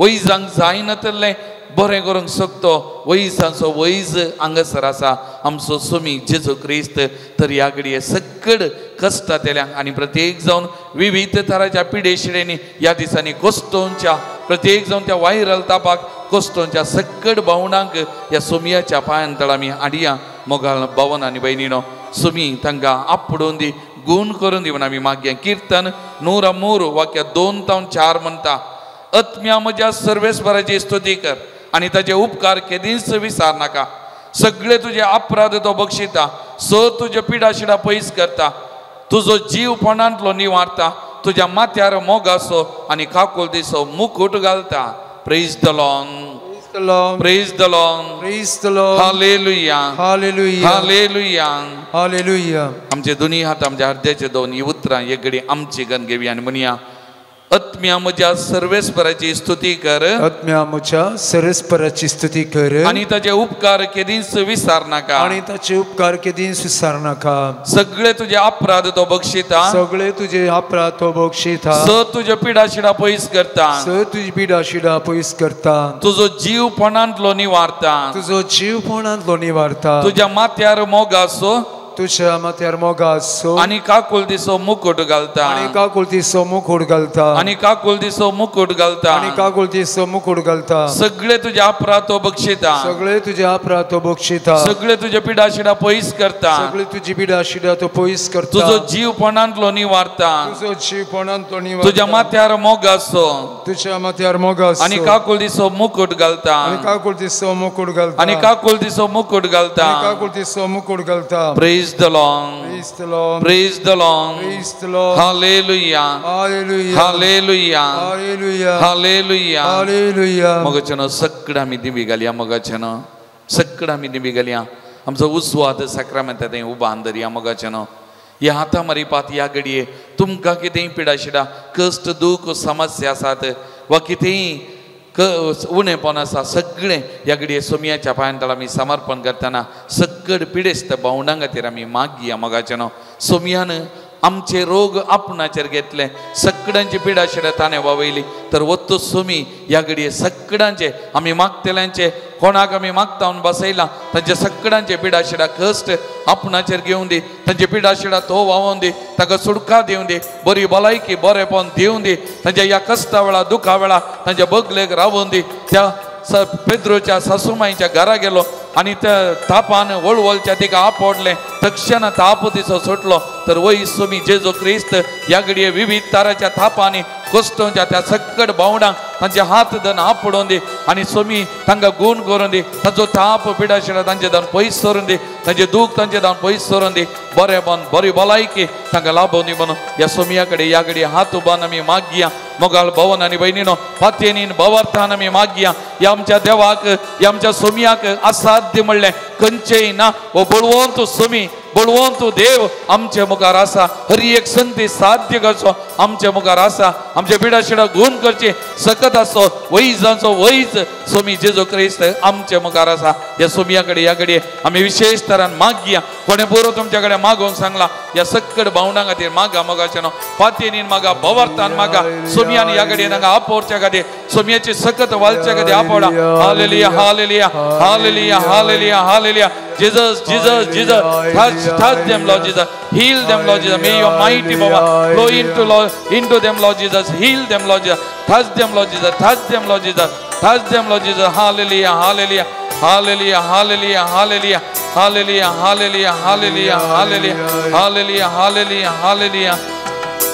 S2: वैजांक जायनातलें बरें करूंक शकतो वैजाचो वैज हांगासर आसा आमचो सोमी जेजू क्रिस्त तर ह्या घडये सकड कश्टांतल्यांक आनी प्रत्येक जावन विविध तराच्या पिडेशिडेंनी ह्या दिसांनी कोस्टोवच्या प्रत्येक जावन त्या वायरल तापाक कोस्टोवच्या सकड भावंडांक ह्या सोमयाच्या पांयांतळ आमी हाडया मोगाळ भवन आनी भयणीनो सोमी तांकां आपडून दी गुण करून दी म्हण आमी मागया कीर्तन 103 वाक्य 2 ते 4 म्हणटा आत्म्या म्हज्या सर्वेस्वराची स्तुती कर आनी ताचे उपकार केदींच विसार नाका सगळे तुजे अपराध तो बक्षिता तुजे पिडा शिडा पयस करता तुजो जीवपणांतलो निवारता तुज्या माथ्यार मोगासो आनी काकूल दिसो मुकुट घालता praise the Lord
S3: the Lord
S2: Praise the Lord.
S3: Praise the Lord
S2: Hallelujah.
S3: Hallelujah
S2: Hallelujah.
S3: Hallelujah
S2: आमचे दोन्ही हात आमच्या हृदयाचे दोन ही उतरां एक घडी आमची गण घेवया आनी म्हणया आत्म्या म्हज्या सर्वेस्वराची स्तुती कर
S3: आत्म्या म्हज्या सर्वेस्वराची स्तुती कर
S2: आनी ताचे उपकार केदींच विसार नाका
S3: आनी ताचे उपकार केदींच विसार नाका
S2: सगळे तुजे अपराध तो बक्षिता
S3: सगळे तुजे अपराध तो बक्षिता
S2: तुजे पिडा शिडा पयस करता
S3: तुजी पिडा शिडा पयस करता
S2: तुजो जीवपणांतलो निवारता
S3: तुजो जीवपणांतलो निवारता
S2: तुज्या माथ्यार मोगासो
S3: तुझ्या माथ्यार मोगासो
S2: आनी काकूल दिसो मुकुट घालता
S3: आनी काकूल दिसो मुकुट घालता
S2: आनी काकूल दिसो मुकुट घालता
S3: आनी काकूल दिसो मुकुट घालता
S2: सगळे तुजे अपराध तो बक्षिता
S3: सगळे तुजे अपराध तो बक्षिता
S2: सगळे तुजे पिडा शिडा पयस करता
S3: सगळे तुजी पिडा शिडा तो पयस करता
S2: तुजो जीवपणांतलो निवारता
S3: तुजो जीवपणांतलो निवारता
S2: तुज्या माथ्यार मोगासो
S3: तुज्या माथ्यार मोगासो
S2: आनी काकूल दिसो मुकुट घालता
S3: आनी काकूल दिसो मुकुट घालता
S2: आनी काकूल दिसो मुकुट घालता
S3: आनी काकूल दिसो मुकुट घालता
S2: praise the Lord
S3: Praise the Lord
S2: praise the Lord
S3: Praise the Lord
S2: hallelujah
S3: Hallelujah
S2: hallelujah
S3: Hallelujah
S2: hallelujah
S3: Hallelujah
S2: मगचनो सगळं आमी दिवी घालया मगचनो सगळं आमी दिवी घालया आमचो उस्वाद साक्रामेंत थंय उबान धरया मगचनो ह्या हाता मारीपात ह्या घडये तुमकां कितेंय पिडा शिडा कश्ट दूख समस्या आसात वा कितेंय उणेपण आसा सगळें ह्या घडये सोमयाच्या पांयांतळ आमी समर्पण करतना सकड पिडेस्त भावंडां खातीर आमी मागया मोगाचेनो सोमयान आमचे रोग आपणाचेर घेतले, सगळ्यांची पिडा शिडा ताणें वावयली. तर वत्तो सोमी ह्या घडये सगळ्यांचे आमी मागतेल्यांचे कोणाक आमी मागतावन बसयला, तांचे सगळ्यांचे पिडा शिडा कश्ट आपणाचेर घेवन दी. तांचे पिडा शिडा तो व्हांवोवन दी, ताका सुडका दिवन दी, बरी भलायकी बरेपण दिवन दी. तांच्या ह्या कश्टा वेळा दुखा वेळा तांच्या बगलेक रावोवन दी. त्या पेद्रोच्या सासूमाईच्या घरा गेलो आणि त्या तापान वळवळच्या तिका आपडले, तक्षण ताप तिचो सुटलो. तर वय सोमी जेजो क्रिस्त ह्या घडये विविध तराच्या तापांनी कश्टांच्या त्या सगळ भावंडांक तांचे हात धन आपडोवन दी आनी सोमी तांकां गूण करून दी. तांचो ताप पिडा शिडा तांचे धावन पयस सरून दी, तांचे दूख तांचे धावन पयस सरून दी. बरेपण बरी भलायकी तांकां लाभोवन दी म्हणून ह्या सोमया कडेन ह्या घडये हात उबारून आमी मागया. मोगाळ भवन आनी भयणीनो, पातयेनीन भवार्थान आमी मागया. ह्या आमच्या देवाक, ह्या आमच्या सोमयाक असाध्य म्हणलें खंयचेय ना. हो बळवंत सोमी, बळवंत देव आमचे मुखार आसा. हर एक संती साध्य करचो आमचे मुखार आसा. आमचे पिडा शिडा गूण करचे सकत आसो, वैजाचो वैज सोमी जेजो क्रिस्त आमचे मुखार आसा. ह्या सोमया कडेन ह्या घडये आमी विशेष तरान मागया. कोणे बरो तुमच्या कडेन मागोवंक सांगला, ह्या सगळ भावंडां खातीर मागा. मोगाचें न्हू, पातयेनीन मागा, भवार्थान मागा. सोमयान ह्या घडये तांकां आपोवच्या खातीर, सोमयाची सकत वालच्या खातीर आपोवडा. Hallelujah hallelujah hallelujah hallelujah hallelujah. Jesus, Jesus, Jesus, touch them, Lord Jesus. Heal them, Lord Jesus. May your mighty power flow into them, Lord Jesus. Heal them, Lord Jesus. Touch them, Lord Jesus. Touch them, Lord Jesus. Touch them, Lord Jesus. Hallelujah, hallelujah, hallelujah, hallelujah, hallelujah, hallelujah, hallelujah, hallelujah, hallelujah, hallelujah, hallelujah, hallelujah.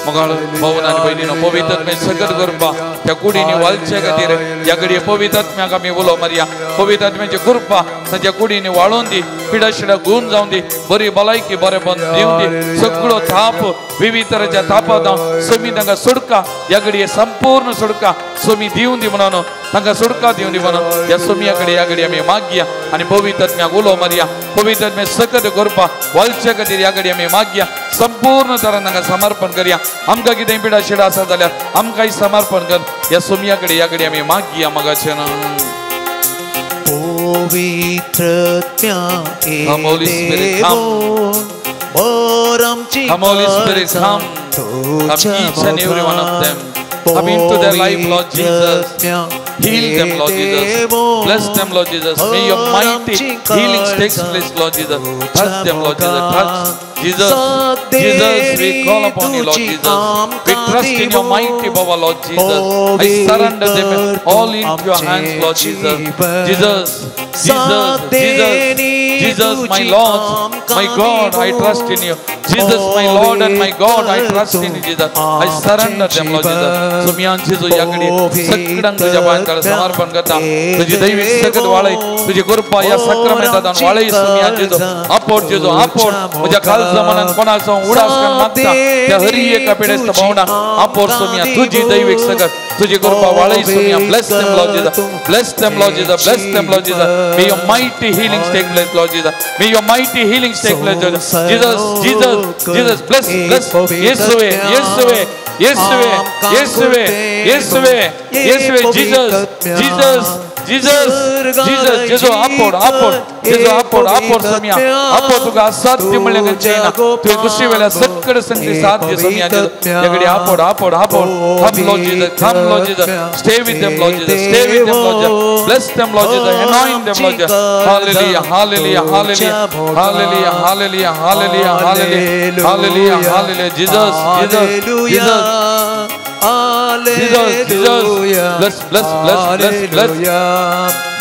S2: मोगाळ भवन आनी भयणीनो, पवित्र आत्मे सगळ करपा त्या कुडीनी वालचे खातीर ह्या घडये पवित्र आत्म्याक आमी उलो मारया. पवित्र आत्म्याची कृपा तांच्या कुडीनी वाळोवन दी, पिडा शिडा गूण जावन दी, बरी भलायकी बरेपण दिवन दी. सगळो ताप विविध तराच्या तापा जावन सोमी तांकां सुडका, ह्या घडये संपूर्ण सुडका सोमी दिवन दी म्हणून, तांकां सुडका दिवन दी म्हणून ह्या सोमया कडेन ह्या घडये आमी मागया आनी पवित्र आत्म्याक उलो मारया. पवित्र आत्मे सकत करपा वालचे खातीर ह्या घडये आमी मागया. संपूर्ण तरान तांकां समर्पण करया. आमकां कितें पिडा शिडा आसा जाल्यार आमकांय समर्पण कर. ह्या सोमया कडेन ह्या घडये आमी मागया. मोगाचें
S4: Come Holy Spirit, come.
S2: Come Holy Spirit, come. Come each and every one of them. Come into their life, Lord Jesus. Heal them, Lord Jesus. Bless them, Lord Jesus. May your mighty healing take place, Lord Jesus. Touch them, Lord Jesus. Touch. Jesus, Jesus, we call upon you, Lord Jesus. We trust in your mighty power, Lord Jesus. I surrender them all into your hands, Lord Jesus. Jesus, Jesus, Jesus, Jesus, my Lord, my God, I trust in you. Jesus, my Lord and my God, I trust in you, Jesus. I surrender them, Lord Jesus. सोमयान जेजो या घडये सगळ्यांक तुझ्या पांयां समर्पण करता. तुझी दैवीक सकत वाळय, तुझी कृपा या सक्रमेंतान वाळय. सोमयान जेजो आपोड, जेजो आपोड. म्हज्या काल जमान्यान कोणाचो उडास करून मागता त्या हर एका पिडेस्त भावना आपोड. सोमया तुझी दैवीक सकत, तुझी कृपा वाळय. सोमया bless them, Lord Jesus. Bless them, Lord Jesus. Bless them, Lord Jesus. May your mighty healings take place, Lord Jesus. May your mighty healings take place, Lord Jesus. Jesus, Jesus, Jesus, bless, bless. Yeshuwe, Yeshuwe, Yeshuwe, Yeshuwe, Yeshuwe, Yeshuwe, Jesus, Jesus, Jesus, Jesus, जेजो आपोड, आपोड, जेजो आपोड, आपोड. सोमया आपोड. तुका असाध्य म्हणलें खंयचेंय तुवें कुशी वेल्यार सगळे संगती साध्य. सोमया जेजो ह्या घडये आपोड, आपोड, आपोड. Come, Lord Jesus. Come, Lord Jesus. Stay with them, Lord Jesus. Stay with them, Lord Jesus. Bless them, Lord Jesus. Anoint them, Lord Jesus. Hallelujah, hallelujah, hallelujah, hallelujah, hallelujah, hallelujah, hallelujah, hallelujah, hallelujah. Jesus, Jesus, Jesus. Jesus, Jesus, bless, bless, bless, bless, bless,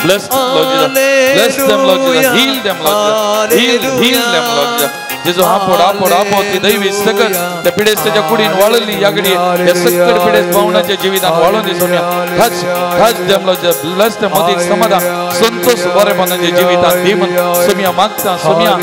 S2: bless, Lord Jesus, bless them, Lord Jesus, heal them, Lord Jesus, heal them, Lord Jesus. जेजो आपोड, आपोड, आपोड. ती दैवी सकत त्या पिडेस्ताच्या कुडीन वाळली ह्या घडये त्या सकट पिडेस्त भावनाच्या जिवितान वाळून दी. Somaiya touch, touch them, Lord Jesus. Bless them. मदीक समाधान, संतोष बरेपणाच्या जिवितान दी म्हण सोमया मागता. सोमया,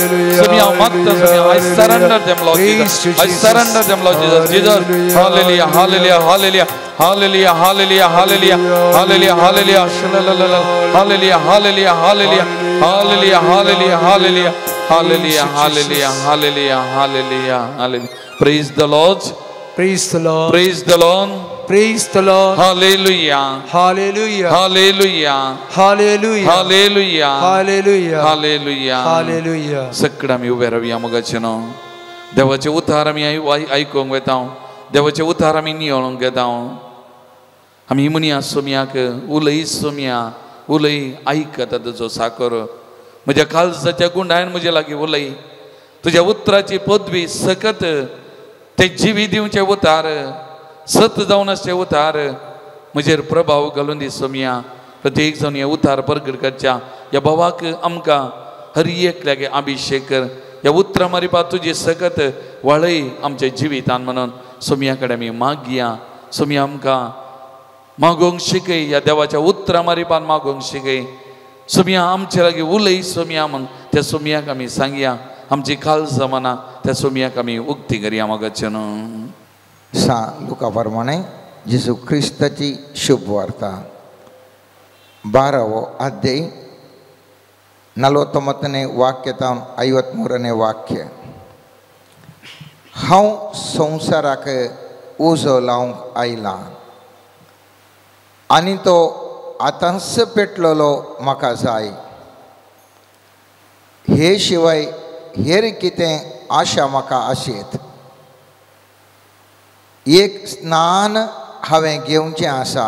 S2: सोमया मागता. Somaiya I surrender them, Lord Jesus. I surrender them, Lord Jesus. Jesus, hallelujah, hallelujah, hallelujah, hallelujah, hallelujah, hallelujah, hallelujah, hallelujah, hallelujah, hallelujah, hallelujah, hallelujah, hallelujah, hallelujah. Hallelujah, hallelujah, hallelujah, hallelujah, hallelujah. Praise the Lord.
S3: Praise the Lord.
S2: Praise the Lord.
S3: Praise the Lord.
S2: Hallelujah.
S3: Hallelujah.
S2: Hallelujah.
S3: Hallelujah.
S2: Hallelujah.
S3: Hallelujah.
S2: Hallelujah.
S3: Hallelujah.
S2: सगळं आम्ही उभे राहूया मोगाचेनो. देवाचे उतार आमी आयकूंक वेता देवाचे उतार आमी नियोळोंक घेता आमी म्हणया सोम्याक उलय सोम्या उलय आयकता तुजो साकर म्हज्या काळजाच्या गुंडायन म्हजे लागीं उलय तुज्या उतराची पदवी सकत ते जिवी दिवचे उतार सत जावन आसचे उतार म्हजेर प्रभाव घालून दी सोम्या प्रत्येक जण हे उतार प्रगट करच्या ह्या भावाक आमकां हर एकल्यागे अभिषेक कर ह्या उतरां मारिपा तुजी सकत वळय आमच्या जिवितान म्हणून सोम्या कडेन आमी मागया सोम्या आमकां मागोवंक शिकय ह्या देवाच्या उतरां मारिपान मागोवंक शिकय सोम्या आमचे लागीं उलय सोम्या म्हण त्या सोम्याक आमी सांगया आमची काळजां मना त्या सोम्याक आमी उक्ती करया मोगाचे न्हू
S5: सा लुका प्रमाणे जेजू क्रिस्ताची शुभ वार्ता 12వ अध्याय 49ನೇ वाक्य 53ನೇ वाक्य हांव संवसाराक उजो लावंक आयला आनी तो आतांच पेटलेलो म्हाका जाय हे शिवाय हेर कितें आशा म्हाका आशीत एक स्नान हांवें घेवचें आसा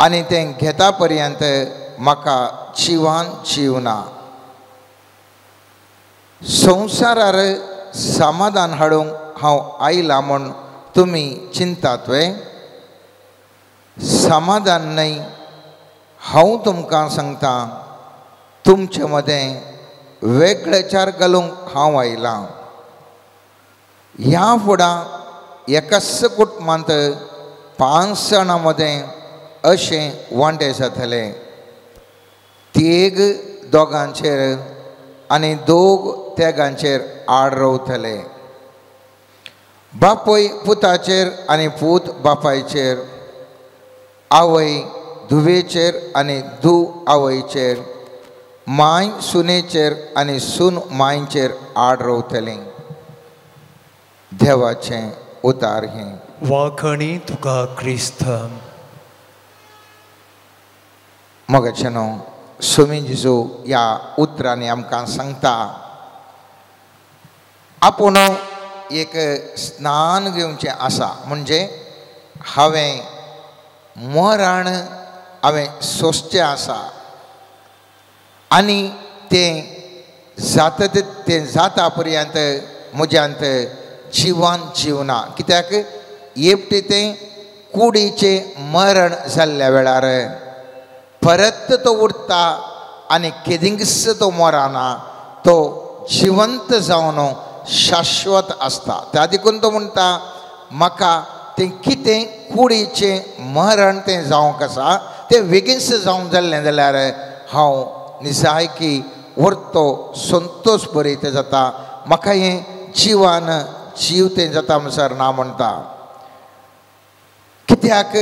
S5: आनी तें घेता पर्यंत म्हाका जिवान जीवना संवसारार समाधान हाडूंक हांव आयला म्हूण तुमी चिंतात वे समाधान न्हय हांव तुमकां सांगता तुमचे मदें वेगळेचार घालूंक हांव आयला ह्या फुडां एकाच कुटुंबांत 5 जाणां मदें अशें वांटे जातले तीग दोगांचेर आनी दोग तेगांचेर आड रावतले बापूय पुताचेर आनी पूत बापायचेर आवय धुवेचेर आनी धूव आवयचेर माय सुनेचेर आनी सून मायचेर आड रावतली देवाचें उतार हें
S1: वाखणी तुका क्रिस्त
S5: मोगाचे न्हू स्वामी जेजू ह्या उतरांनी आमकां सांगता आपूण एक स्नान घेवचें आसा म्हणजे हांवें मरण हांवें सोंसचें आसा आनी तें जाता पर्यंत म्हज्यांत जिवान जीवना कित्याक हेपटी तें कुडीचें मरण जाल्ल्या वेळार परत तो उरता आनी केदींच तो मरना तो जिवंत जावन शाश्वत आसता त्या देखून तो म्हणटा म्हाका तें कितें कुडीचें मरण तें जावंक आसा तें बेगीनच जावंक जाल्लें जाल्यार हांव निजायकी व्हरतो संतोश बरयते जाता म्हाका हें जिवान जीव तें जाता म्हणसर ना म्हणटा कित्याक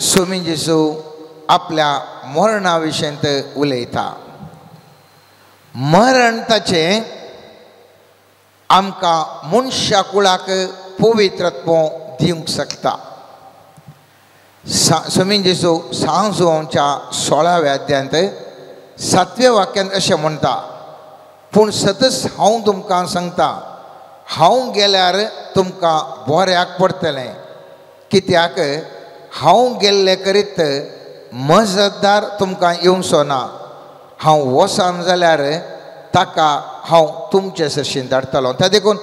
S5: स्वामी जेजू आपल्या मरणा विशयंत उलयता मरण ताचें आमकां मनशा कुळाक पवित्रत्व दिवंक शकता स्वामी जेजू सांजोवच्या 16व्या अध्यायांत 7व्या वाक्यांत अशें म्हणटा पूण सतत हांव तुमकां सांगता हांव गेल्यार तुमकां बऱ्याक पडटलें कित्याक हांव गेल्ले करीत मजतदार तुमकां येवचो ना हांव वसान जाल्यार ताका हांव तुमचे सरशीं धाडटलो त्या देखून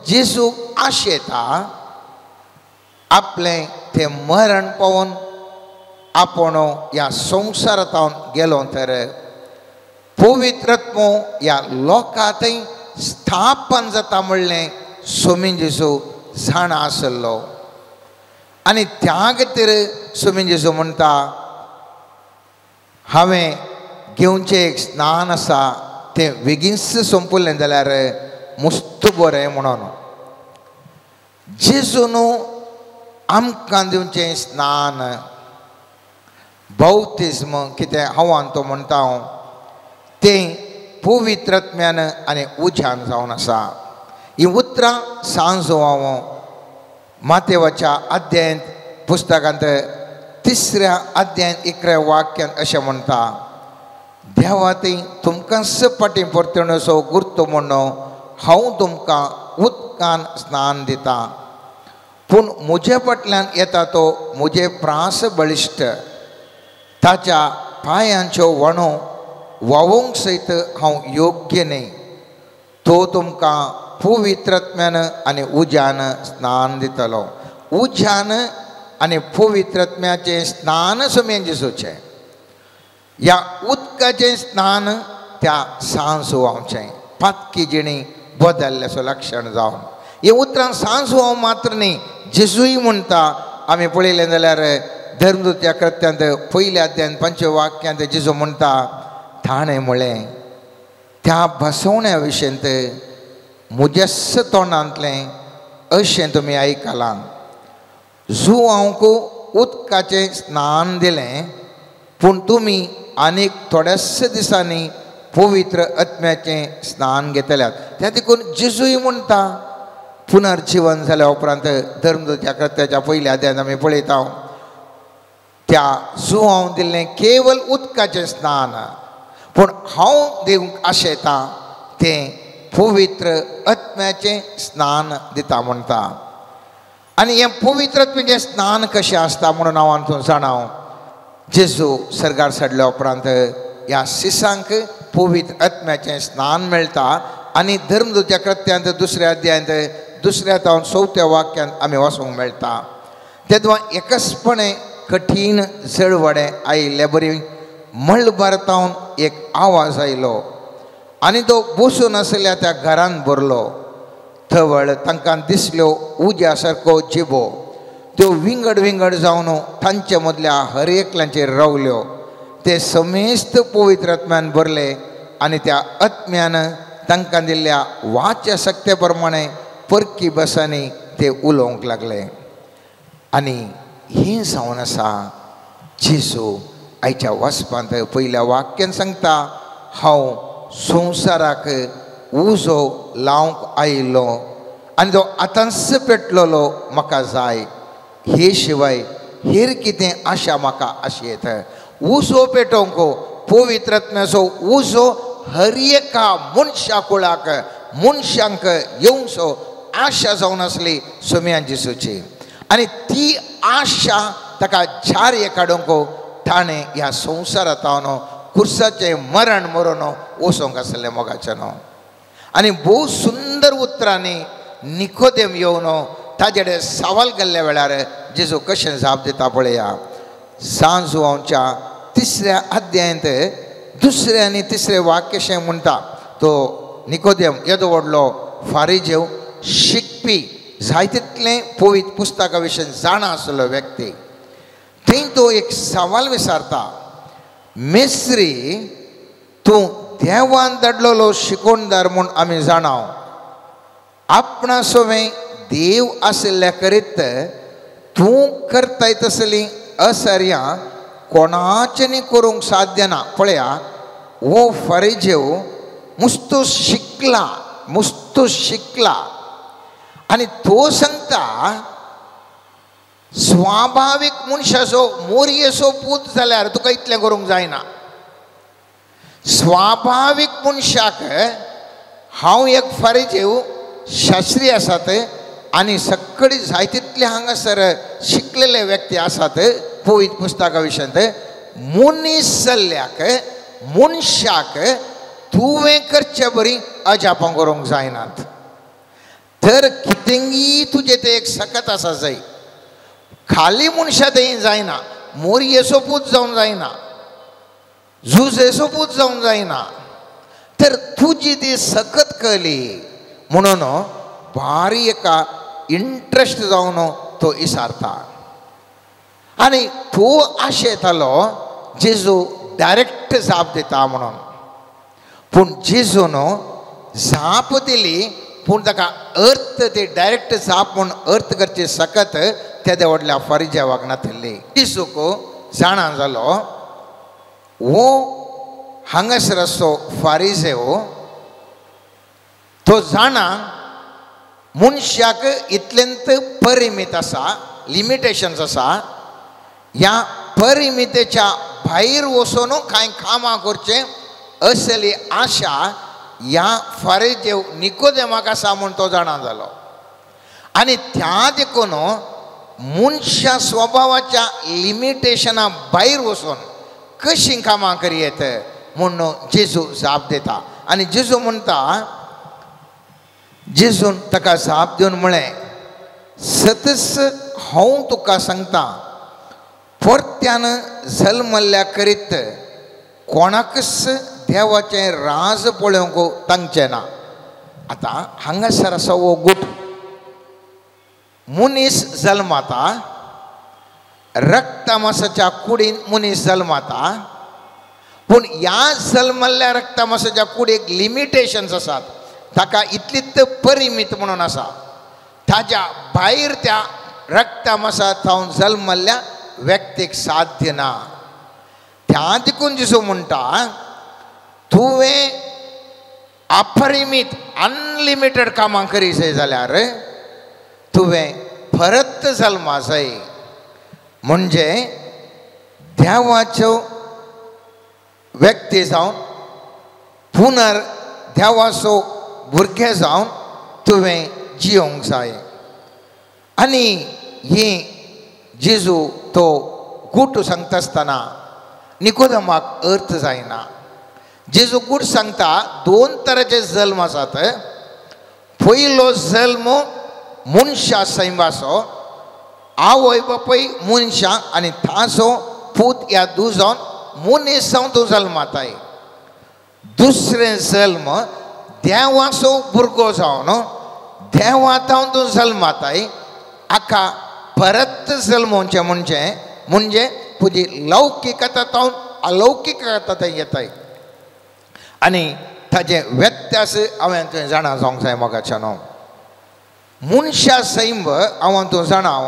S5: जेजू आशेता आपलें तें मरण पावून आपूण ह्या संवसारांत गेलो तर पवित्रत्व ह्या लोकांतय स्थापन जाता म्हणलें स्वामी जेजू जाणा आसलो आनी त्या खातीर स्वामी जेजू म्हणटा हांवें घेवचें एक स्नान आसा तें बेगीनच संपलें जाल्यार मस्त बरें म्हणून जेजून आमकां दिवचें स्नान बौतिस्म कितें हांव तो म्हणटा तें पवित्रत्म्यान आनी उज्यान जावन आसा ही उतरां सांजो हांव मातेवाच्या अध्यायांत पुस्तकांत 3ऱ्या अध्यायांत 1व्या वाक्यांत अशें म्हणटा देवा ती तुमकां पाटी परतून असो गुर्तो म्हणून हांव तुमकां उदकान स्नान दिता पूण म्हजे फाटल्यान येता तो म्हजे प्रास बळिश्ट ताच्या पांयांच्यो वणो व्हावूंक सयत हांव योग्य न्ही तो तुमकां पवित्रत्म्यान आनी उज्यान स्नान दितलो उज्यान आनी पवित्रत्म्याचें स्नान सोमेन जेजूचें ह्या उदकाचें स्नान त्या सांज सुवावचें पातकी जिणी बदल्ल्याचो लक्षण जावन हे उतरां सांज सुवाव मात्र न्ही जेजूय म्हणटा आमी पळयलें जाल्यार धर्मदूत्या कृत्यांत पयल्या अध्यायान 5 वाक्यांत जेजू म्हणटा ताणें म्हळें त्या बसवण्या विशयंत म्हज्याच तोंडांतलें अशें तुमी आयकलां जो हांव उदकाचें स्नान दिलें पूण तुमी आनीक थोड्याच दिसांनी पवित्र आत्म्याचें स्नान घेतल्यात त्या देखून जेजूय म्हणटा पुनर्जीवन जाल्या उपरांत धर्मदूत्या कृत्याच्या पयल्या अध्यायान आमी पळयता त्या जो हांव दिल्लें केवल उदकाचें स्नान पूण हांव दिवंक आशेता तें पवित्र आत्म्याचें स्नान दिता म्हणटा आनी हें पवित्र आत्म्याचें स्नान कशें आसता म्हणून हांव हातूंत जाणाव जेजू सर्गार सडल्या उपरांत ह्या शिसांक पवित्र आत्म्याचें स्नान मेळटा आनी धर्मदूत्या कृत्यांत 2 अध्यायांत 2 ते 4 वाक्यांत आमी वाचूंक मेळटा तेदवा एकसपणे कठीण जळवडें आयिल्ले बरी मळभरतावन एक आवाज आयलो आनी तो बसून आसल्या त्या घरांत भरलो थवळ तांकां दिसल्यो उज्या सारको जिबो त्यो विंगड विंगड जावन तांचे मदल्या हर एकल्याचेर रावल्यो ते समेस्त पवित्र आत्म्यान भरले आनी त्या आत्म्यान तांकां दिल्ल्या वाच्या सक्ते प्रमाणे परकी बसांनी ते उलोवंक लागले आनी हें जावन आसा जेजू आयच्या वचपांत पयल्या वाक्यान सांगता हांव संवसाराक उजो लावंक आयिल्लो आनी तो आतांच पेटलेलो म्हाका जाय हे शिवाय हेर कितें आशा म्हाका आशेत उजो पेटोवंक पवित्र आत्म्याचो उजो हर एका मनशाकुळाक मनशांक येवंचो आशा जावन आसली सोम्यान जेजूची आनी ती आशा ताका झार्य काडूंक ताणें ह्या संवसारांत कुर्साचें मरण मरून वचोंक आसलें मोगाचें आनी भोव सुंदर उतरांनी निकोदेम येवन ताजे कडेन सवाल केल्ल्या वेळार जेजू कशें जाप दिता पळया सांज आमच्या 3 अध्यायांत 2 आनी 3 वाक्य अशें म्हणटा तो निकोदेम येदो व्हडलो फारिजेव शिकपी जायतितले पवित्र पुस्तका विशीं जाणा आसलो व्यक्ती थंय तो एक सवाल विचारता मेस्री तूं देवान धाडलेलो शिकोणदार म्हूण आमी जाणाव आपणा सोवें देव आशिल्ल्या करीत तूं करताय तसली असर्यां कोणाचेंनी करूंक साध्य ना पळया हो फारिजेव मुस्तो शिकला आनी तो सांगता स्वाभाविक मनशाचो मोरयेचो पूत जाल्यार तुका इतलें करूंक जायना स्वाभाविक मनशाक हांव एक फारिजेव शास्त्री आसात आनी सक्कळी जायतितले हांगासर शिकलेले व्यक्ती आसात पवित्र पुस्तका विशयंत मनीस जाल्ल्याक मनशाक तुवें करचे बरी अजापां करूंक जायनात तर कितेंगी तुजे ते एक सकत आसा जाय खाली मनशा थंय जायना मोरयेचो पूत जावंक जायना झुजेचो पूत जावंक जायना तर तुजी ती सकत कली म्हणून भारी एका इंट्रस्ट जावन तो इसारता आनी तो आशेतालो जेजू डायरेक्ट जाप दिता म्हणून पूण जेजून जाप दिली पूण ताका अर्थ ती डायरेक्ट जाप म्हूण अर्थ करची सकत त्या व्हडल्या फारिजेवाक नासली जेजूक जाणा जालो हो हांगासर असो फारिजेव तो जाणा मनशाक इतलेंत परिमीत आसा लिमिटेशन्स आसा ह्या परिमितेच्या भायर वचून कांय कामां करचें असली आशा ह्या फारीजेव निकोदेमाका सांगून तो जाणा जालो आनी त्या देखून मनशा स्वभावाच्या लिमिटेशना भायर वचून कशी कामां करीत म्हणून जेजू जाप दिता आनी जेजू म्हणटा जेजून ताका जाप दिवन म्हळें सतस हांव तुका सांगता परत्यान जल्मल्ल्या करीत कोणाकच देवाचें राज पळोवंक तांचें ना. आतां हांगासर आसा हो गूट मनीस जल्माता रक्तमासाच्या कुडीन मनीस जल्माता पूण ह्या जल्मल्ल्या रक्तमासाच्या कुडीक लिमिटेशन्स आसात ताका इतलीच परिमीत म्हणून आसा ताज्या भायर त्या रक्तमासात जावन जल्मल्ल्या व्यक्तीक साध्य ना. त्या देखून जेजू म्हणटा तुवें अपरिमीत अनलिमिटेड कामां करी जाय जाल्यार तुवें परत जल्मा जाय म्हणजे देवाच्यो व्यक्ती जावन पुनर देवाचो भुरगे जावन तुवें जियोंक जाय. आनी ही जेजू तो गूट सांगता आसतना निकोदेमाक अर्थ जायना. जेजू गूट सांगता दोन तरेचे जल्म आसात. पयलो जल्म मनशा सैमाचो आवय बापूय मनशा आनी ताचो पूत ह्या दुजावन मनीस जावन तूं जल्माताय. दुसरें जल्म देवाचो भुरगो जावन देवा जावन तूं जल्माताय. हाका परत जल्मोवचें म्हणजे तुजी लौकिकता जावन अलौकिकता थंय येताय आनी ताजे व्यत्यास हांवें तुवें जाणा जावंक जाय. मोगाच्यान मनशा सैम हांव तूं जाणाव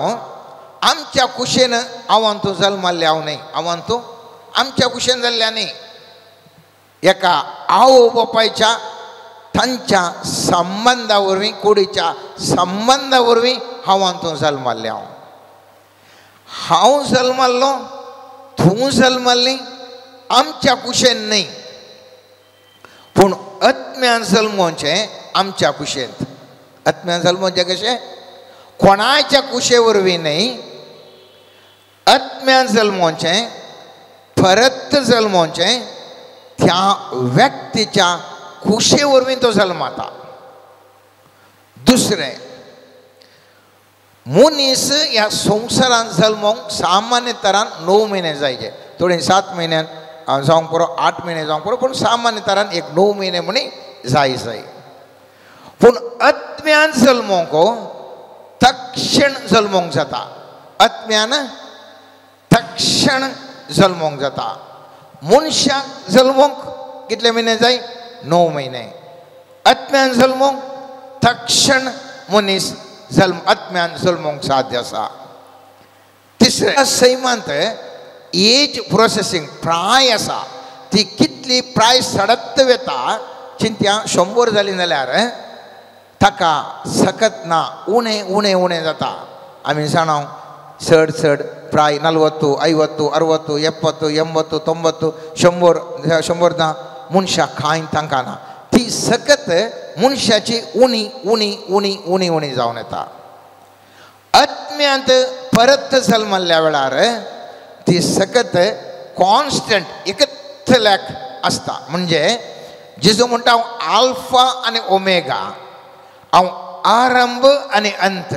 S5: आमच्या कुशेन हांव तूं जल्माल्ले हांव न्ही. हांव तूं आमच्या कुशेन जाल्ल्या न्ही. एका आवय बापायच्या तांच्या संबंदा वरवीं कुडीच्या संबंदा वरवीं हांव तूं जल्माल्ले. हांव जल्माल्लो तूं जल्माल्ली आमच्या कुशेन न्ही पूण आत्म्यान जल्मोवचें आमच्या कुशेंत. आत्म्यान जल्मोवचें कशें कोणाच्या कुशे वरवीं न्ही. आत्म्यान जल्मोवचें परत जल्मोवचें त्या व्यक्तीच्या कुशे वरवीं तो जल्माता. दुसरें मनीस ह्या संवसारांत जल्मोवंक सामान्य तरान 9 म्हयने जायचे. थोडे 7 म्हयन्यान जावंक पुरो 8 म्हयने जावंक पुरो पूण सामान्य तरान एक 9 म्हयने म्हणी जाय. पूण आत्म्यान जल्मोवंक तक्षण जल्मोवंक जाता. आत्म्यान तक्षण जल्मोवंक जाता. मनशाक जल्मोवंक कितले म्हयने जाय 9 म्हयने. आत्म्यान जल्मोवंक तक्षण मनीस आत्म्यान जल्मोवंक साध्य आसा. तिसरें सैमांत एज प्रोसेसिंग प्राय आसा ती कितली प्राय सडत वेता चिंत्या 100 जाली जाल्यार ताका सकत ना उणें उणें उणें जाता. आमी जाणाव चड चड प्राय 40 50 60 70 80 90 100 ना मनशाक कांय तांकां ना. ती सकत मनशाची उणी उणी उणी उणी उणी जावन येता. आत्म्यांत परत जल्मल्ल्या वेळार ती सकत कॉन्स्टंट एकतल्याक आसता. म्हणजे जेजू म्हणटा हांव आल्फा आनी ओमेगा, हांव आरंभ आनी अंत.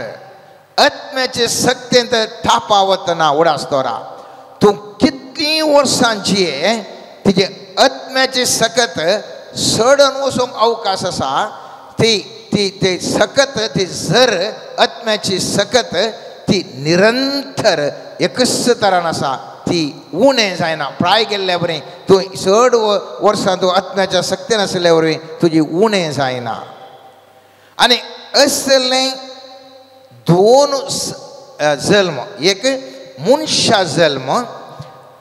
S5: आत्म्याचे सक्तेंत थापावत ना उडासतोरा. तूं कितलीं वर्सां जिये तिजे आत्म्याची सकत सडन वचूंक अवकाश आसा. ती सकत ती जर आत्म्याची सकत ती निरंतर एकच तरान आसा. ती उणें जायना. प्राय गेल्ल्या वरी तूं चड वर्सां तूं आत्म्याच्या सक्तेन आसल्या वरवीं तुजी उणें जायना. आनी असलें 2 जल्म, एक मनशा जल्म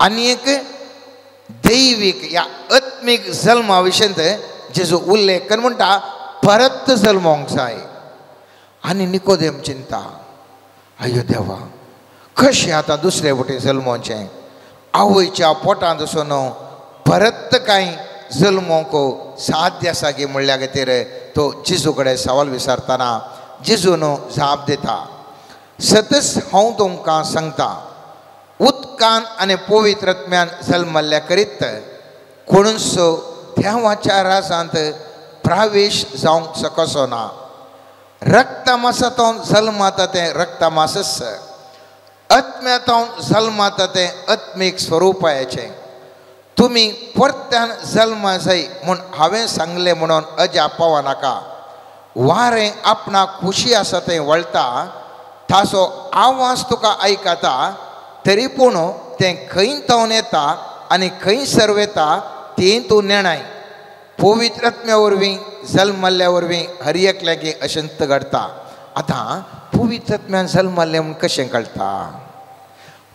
S5: आनी एक दैवीक या आत्मीक जल्मा विशयंत जेजू उल्लेख करून म्हणटा परत जल्मोवंक जाय. आनी निकोदेम चिंता अयो देवा कशें आतां दुसरे वटेन जल्मोवचें. आवयच्या पोटांत वचून परत कांय जल्मोंक साध्य आसा की म्हणल्या खातीर तो जेजू कडेन सवाल विचारतना जेजून जाप दिता सतच हांव तुमकां सांगता उदकान आनी पवित्र आत्म्यान जल्मल्ल्या करीत कोणूच देवाच्या राजांत प्रवेश जावंक शकचो ना रक्तमासांतून जल्माता तें रक्तमासच आत्म्यातून जल्माता तें आत्मीक स्वरुपाचें तुमी परत्यान जल्मा जाय म्हूण हांवें सांगलें म्हणून अजा पावो नाका वारें आपणाक खुशी आसा तें वळटा ताचो आवाज तुका आयकता तरी पूण तें खंय तावन येता आनी खंय सरवेता तें तूं नेणाय पवित्र आत्म्या वरवीं जल्मल्ल्या वरवीं हर एकल्यागे अशेंत घडटा आतां पवित्र आत्म्यान जल्मल्लें म्हूण कशें कळटा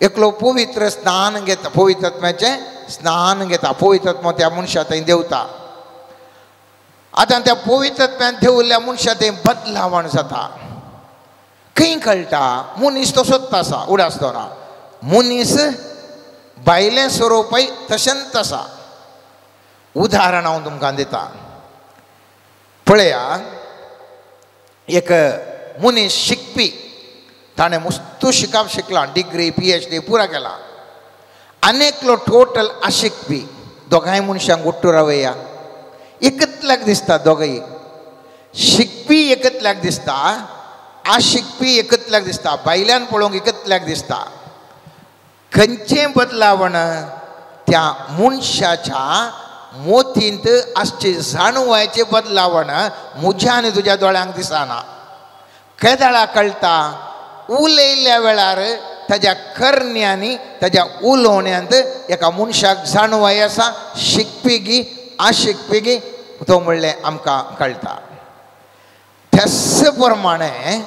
S5: एकलो पवित्र स्नान घेता पवित्र आत्म्याचें स्नान घेता पवित्र आत्मा त्या मनशा थंय देंवता आतां त्या पवित्र आत्म्यान देंवल्ल्या मनशा थंय बदलावण जाता खंय कळटा मनीस तसोच आसा उडासतना मनीस भायलें स्वरूपय तशेंच आसा उदाहरण हांव तुमकां दिता पळया एक मनीस शिकपी ताणें मस्त शिकप शिकला डिग्री PhD पुरा केला आनेकलो टोटल अशिकपी दोगांय मनशांक उट्टू रावया एकतल्याक दिसता दोगांय शिकपी एकतल्याक दिसता अशिकपी एकतल्याक दिसता भायल्यान पळोवंक एकतल्याक दिसता खंयचें बदलावण त्या मनशाच्या मोतींत आसचे जाणवायचे बदलावण म्हज्या आनी तुज्या दोळ्यांक दिसना केदाळा कळटा उलयल्ल्या वेळार ताज्या करण्यांनी ताज्या उलोवण्यांत एका मनशाक जाणवाय आसा शिकपी गी अशिकपी गी तो म्हणलें आमकां कळटा त्याच प्रमाणे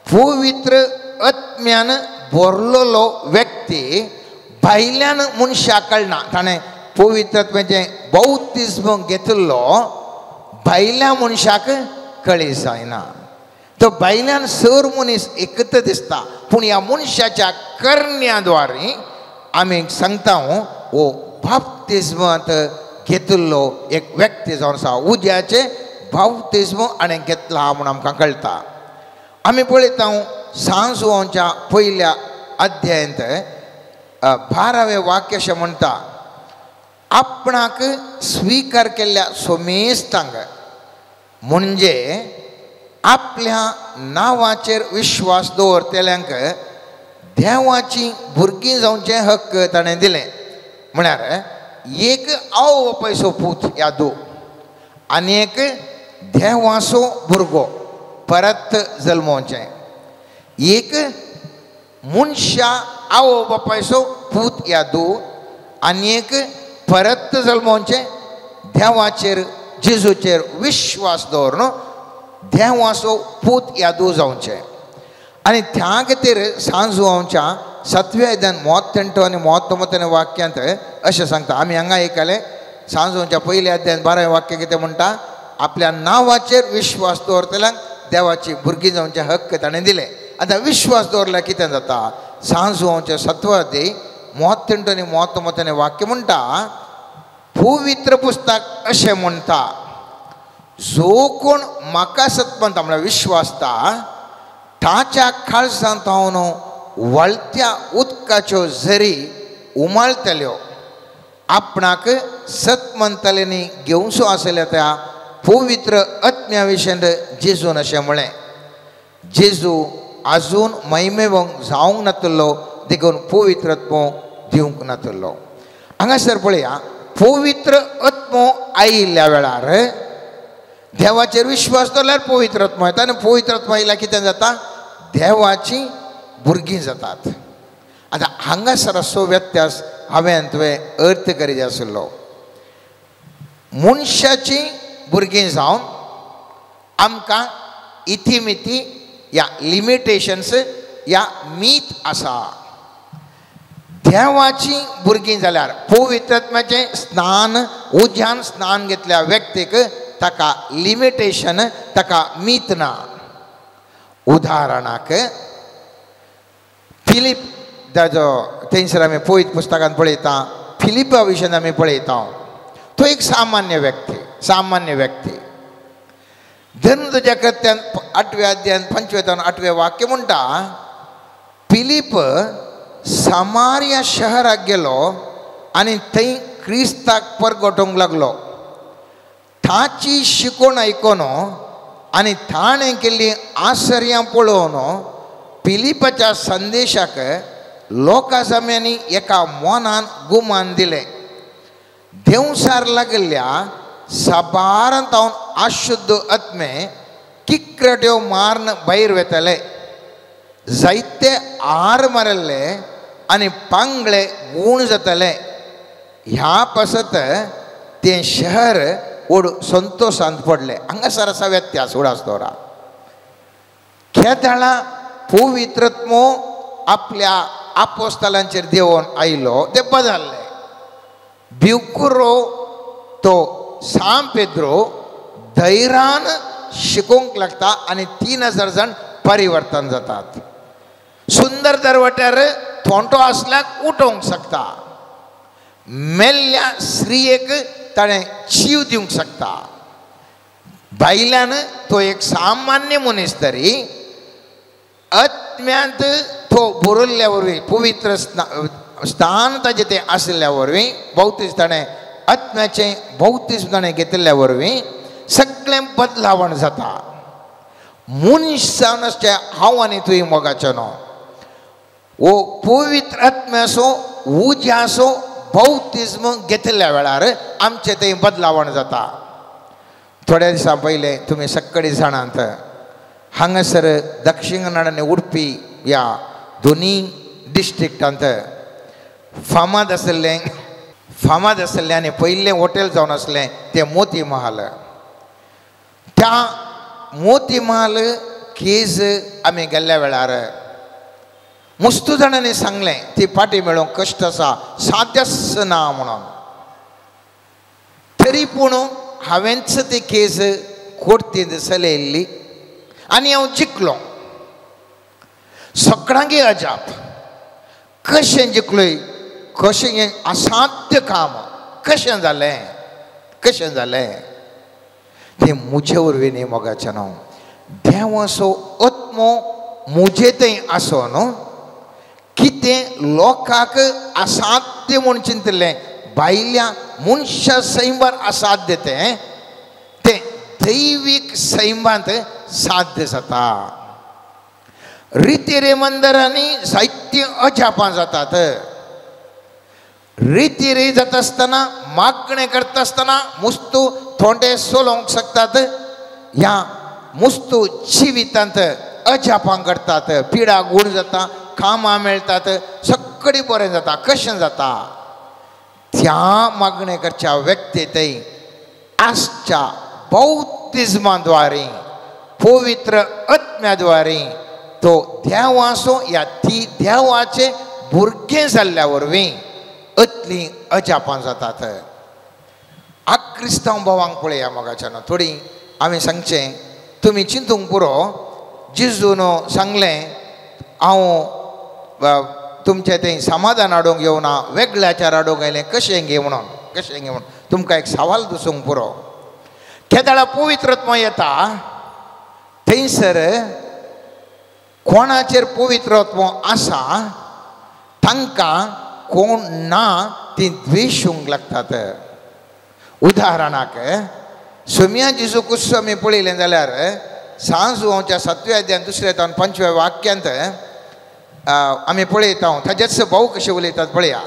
S5: पवित्र आत्म्यान भरलेलो व्यक्ती भायल्यान मनशाक कळना ताणें पवित्र आत्म्याचें बौतिस्म घेतिल्लो भायल्या मनशाक कळी जायना तो भायल्यान सर मनीस एकत दिसता पूण ह्या मनशाच्या करण्याद्वारे आमी सांगता हो बाप्तिस्मांत घेतिल्लो एक व्यक्ती जावन आसा उज्याचे बाप्तिस्म आनी घेतला म्हूण आमकां कळटा आमी पळयता सांजोवांच्या पयल्या अध्यायांत 12वें वाक्य अशें म्हणटा आपणाक स्वीकार केल्ल्या सोमेस्तांक म्हणजे आपल्या नांवाचेर विश्वास दवरतल्यांक देवाची भुरगीं जावचें हक्क ताणें दिलें म्हळ्यार एक आवो पयसो पूत यादू आनी एक देवाचो भुरगो परत जल्मोवचें एक मनशा आवो बापायचो पूत यादू आनी एक परत जल्मोवचें देवाचेर जेजूचेर विश्वास दवरून देवाचो पूत यादू जावचें आनी त्या खातीर सांजोवांच्या 7व्या अध्यायान 38 आनी 39 वाक्यांत अशें सांगता आमी हांगा आयकलें सांजोवांच्या पयल्या अध्यायान 12वें वाक्य कितें म्हणटा आपल्या नांवाचेर विश्वास दवरतल्यांक देवाची भुरगीं जावचें हक्क ताणें दिलें आतां विश्वास दवरल्यार कितें जाता सांजोवांचें 7वें अध्याय 38 आनी 39 वाक्य म्हणटा पवित्र पुस्तक अशें म्हणटा जो कोण म्हाका सत्पंत म्हळ्यार विश्वासता ताच्या काळजांत हांव वळत्या उदकाच्यो झरी उमाळटल्यो आपणाक सत्मंतल्यांनी घेवचो आसल्या त्या पवित्र आत्म्या विशयी जेजून अशें म्हळें जेजू आजून महिमेवंक जावंक नातलो देखून पवित्र आत्मो दिवंक नातलो हांगासर पळया पवित्र आत्मो आयिल्ल्या वेळार देवाचेर विश्वास दवरल्यार पवित्र आत्मा येता आनी पवित्र आत्मा येयल्यार कितें जाता देवाची भुरगीं जातात आतां हांगासर असो व्यत्यास हांवें तुवें अर्थ करीत आशिल्लो मनशाची भुरगीं जावन आमकां इतिमिती या लिमिटेशन्स या मीत आसा देवाची भुरगीं जाल्यार पवित्र आत्म्याचें स्नान उज्यान स्नान घेतल्या व्यक्तीक ताका लिमिटेशन ताका मीत ना उदाहरणाक फिलीप ताजो थंयसर आमी पळयत पुस्तकांत पळयता फिलिपा विशयी आमी पळयता तो एक सामान्य व्यक्ती धन तुझ्या कृत्यान 8व्या अध्यायान 25 आणि 8वें वाक्य म्हणटा फिलिप समारिया शहराक गेलो आणि थंय क्रिस्ताक परगटोंक लागलो. ताची शिकोण आयकोन आणि ताणें केल्ली आश्चर्यां पळोवन फिलिपाच्या संदेशाक लोकां सामन्यांनी एका मोनान गुमान दिले. देवसार लागल्या सबारांत हांव अशुद्ध आत्मे किक्कट्यो मारन भायर वेतले. जायते आर मारले आनी पांगळे गूण जातले. ह्या पासत तें शहर ओड संतोषांत पडले. हांगासर आसा व्यत्यास उडासतोरा. केदाळा पवित्रत्मो आपल्या आपोस्तलांचेर देवून आयलो ते बदलले. बिवकुरो तो सांत पेद्रो धैर्यान शिकोवंक लागता आनी 3000 जण परिवर्तन जातात. सुंदर दरवट्यार थोंटो आसल्याक उठोवंक शकता. मेल्ल्या स्त्रियेक ताणें जीव दिवंक शकता. बायल्यान तो एक सामान्य मनीस तरी आत्म्यांत तो बरयल्ल्या वरवीं पवित्र स्थान ताजें तें आसल्या वरवीं बौतीस ताणें आत्म्याचें बौतीस ताणें घेतिल्ल्या वरवीं सगळें बदलावण जाता. मनीस जावन आसचे हांव आनी तुवें मोगाचो न्हू. वो पवित्र आत्म्याचो उज्याचो बौतिस्म घेतिल्ल्या वेळार आमचें तें बदलावण जाता. थोड्या दिसां पयलें तुमी सगळीं जाणात हांगासर दक्षिण कन्नड आनी उडपी ह्या दोनी डिस्ट्रिक्टांत फामाद आसलें आनी पयलें हॉटेल जावन आसलें तें मोती महाल. त्या मोती महाल केज आमी गेल्ल्या वेळार मुस्तू जाणांनी सांगलें ती पाटी मेळोवंक कश्ट आसा, साध्यच ना म्हणून. तरी पूण हांवेंच ती केस कोर्टींत चलयल्ली आनी हांव जिखलो. सगळ्यांक अजाप कशें जिखलोय, कशें हें असाध्य काम कशें जालें तें मुजे वरवीं न्ही मोगाचें न्हू. देवाचो आत्मो मुजे थंय आसो न्हू. कितें लोकांक असाध्य म्हूण चिंतलें भायल्या मनशा सैमार असाध्य तें दैवीक सैमांत साध्य जाता. रिती रेमंदरांनी साहित्य अजापां जातात. रिती रे जाता आसतना मागणें करता आसतना मुस्तू थोंडे सोलोवंक शकतात. ह्या मुस्तू जिवितांत अजापां करतात. पिडा गूण जाता, कामां मेळटात, सगळें बरें जाता. कशें जाता? त्या मागणे करच्या व्यक्ती थंय आसच्या बौतिस्माद्वारे पवित्र आत्म्याद्वारे तो देवाचो या ती देवाचे भुरगें जाल्ल्या वरवीं अतलीं अजापां जातात. क्रिस्तांव भावांक पळया मोगाच्यान थोडी आमी सांगचें तुमी चिंतूंक पुरो. जेजून सांगलें हांव तुमचें तें समाधान हाडूंक येवना, वेगळ्याचार हाडूंक आयलें. कशें घे म्हणून तुमकां एक सवाल दुसूंक पुरो. केदाळा पवित्रत्व येता थंयसर कोणाचेर पवित्रत्व आसा तांकां कोण ना ती द्वेशूंक लागतात. उदाहरणाक सोम्या जेजू कुस्सो आमी पळयलें जाल्यार सांजोवच्या 7व्या अध्यायान 2 आणि 5व्या वाक्यांत आमी पळयता ताजेच भाऊ कशें उलयतात पळया.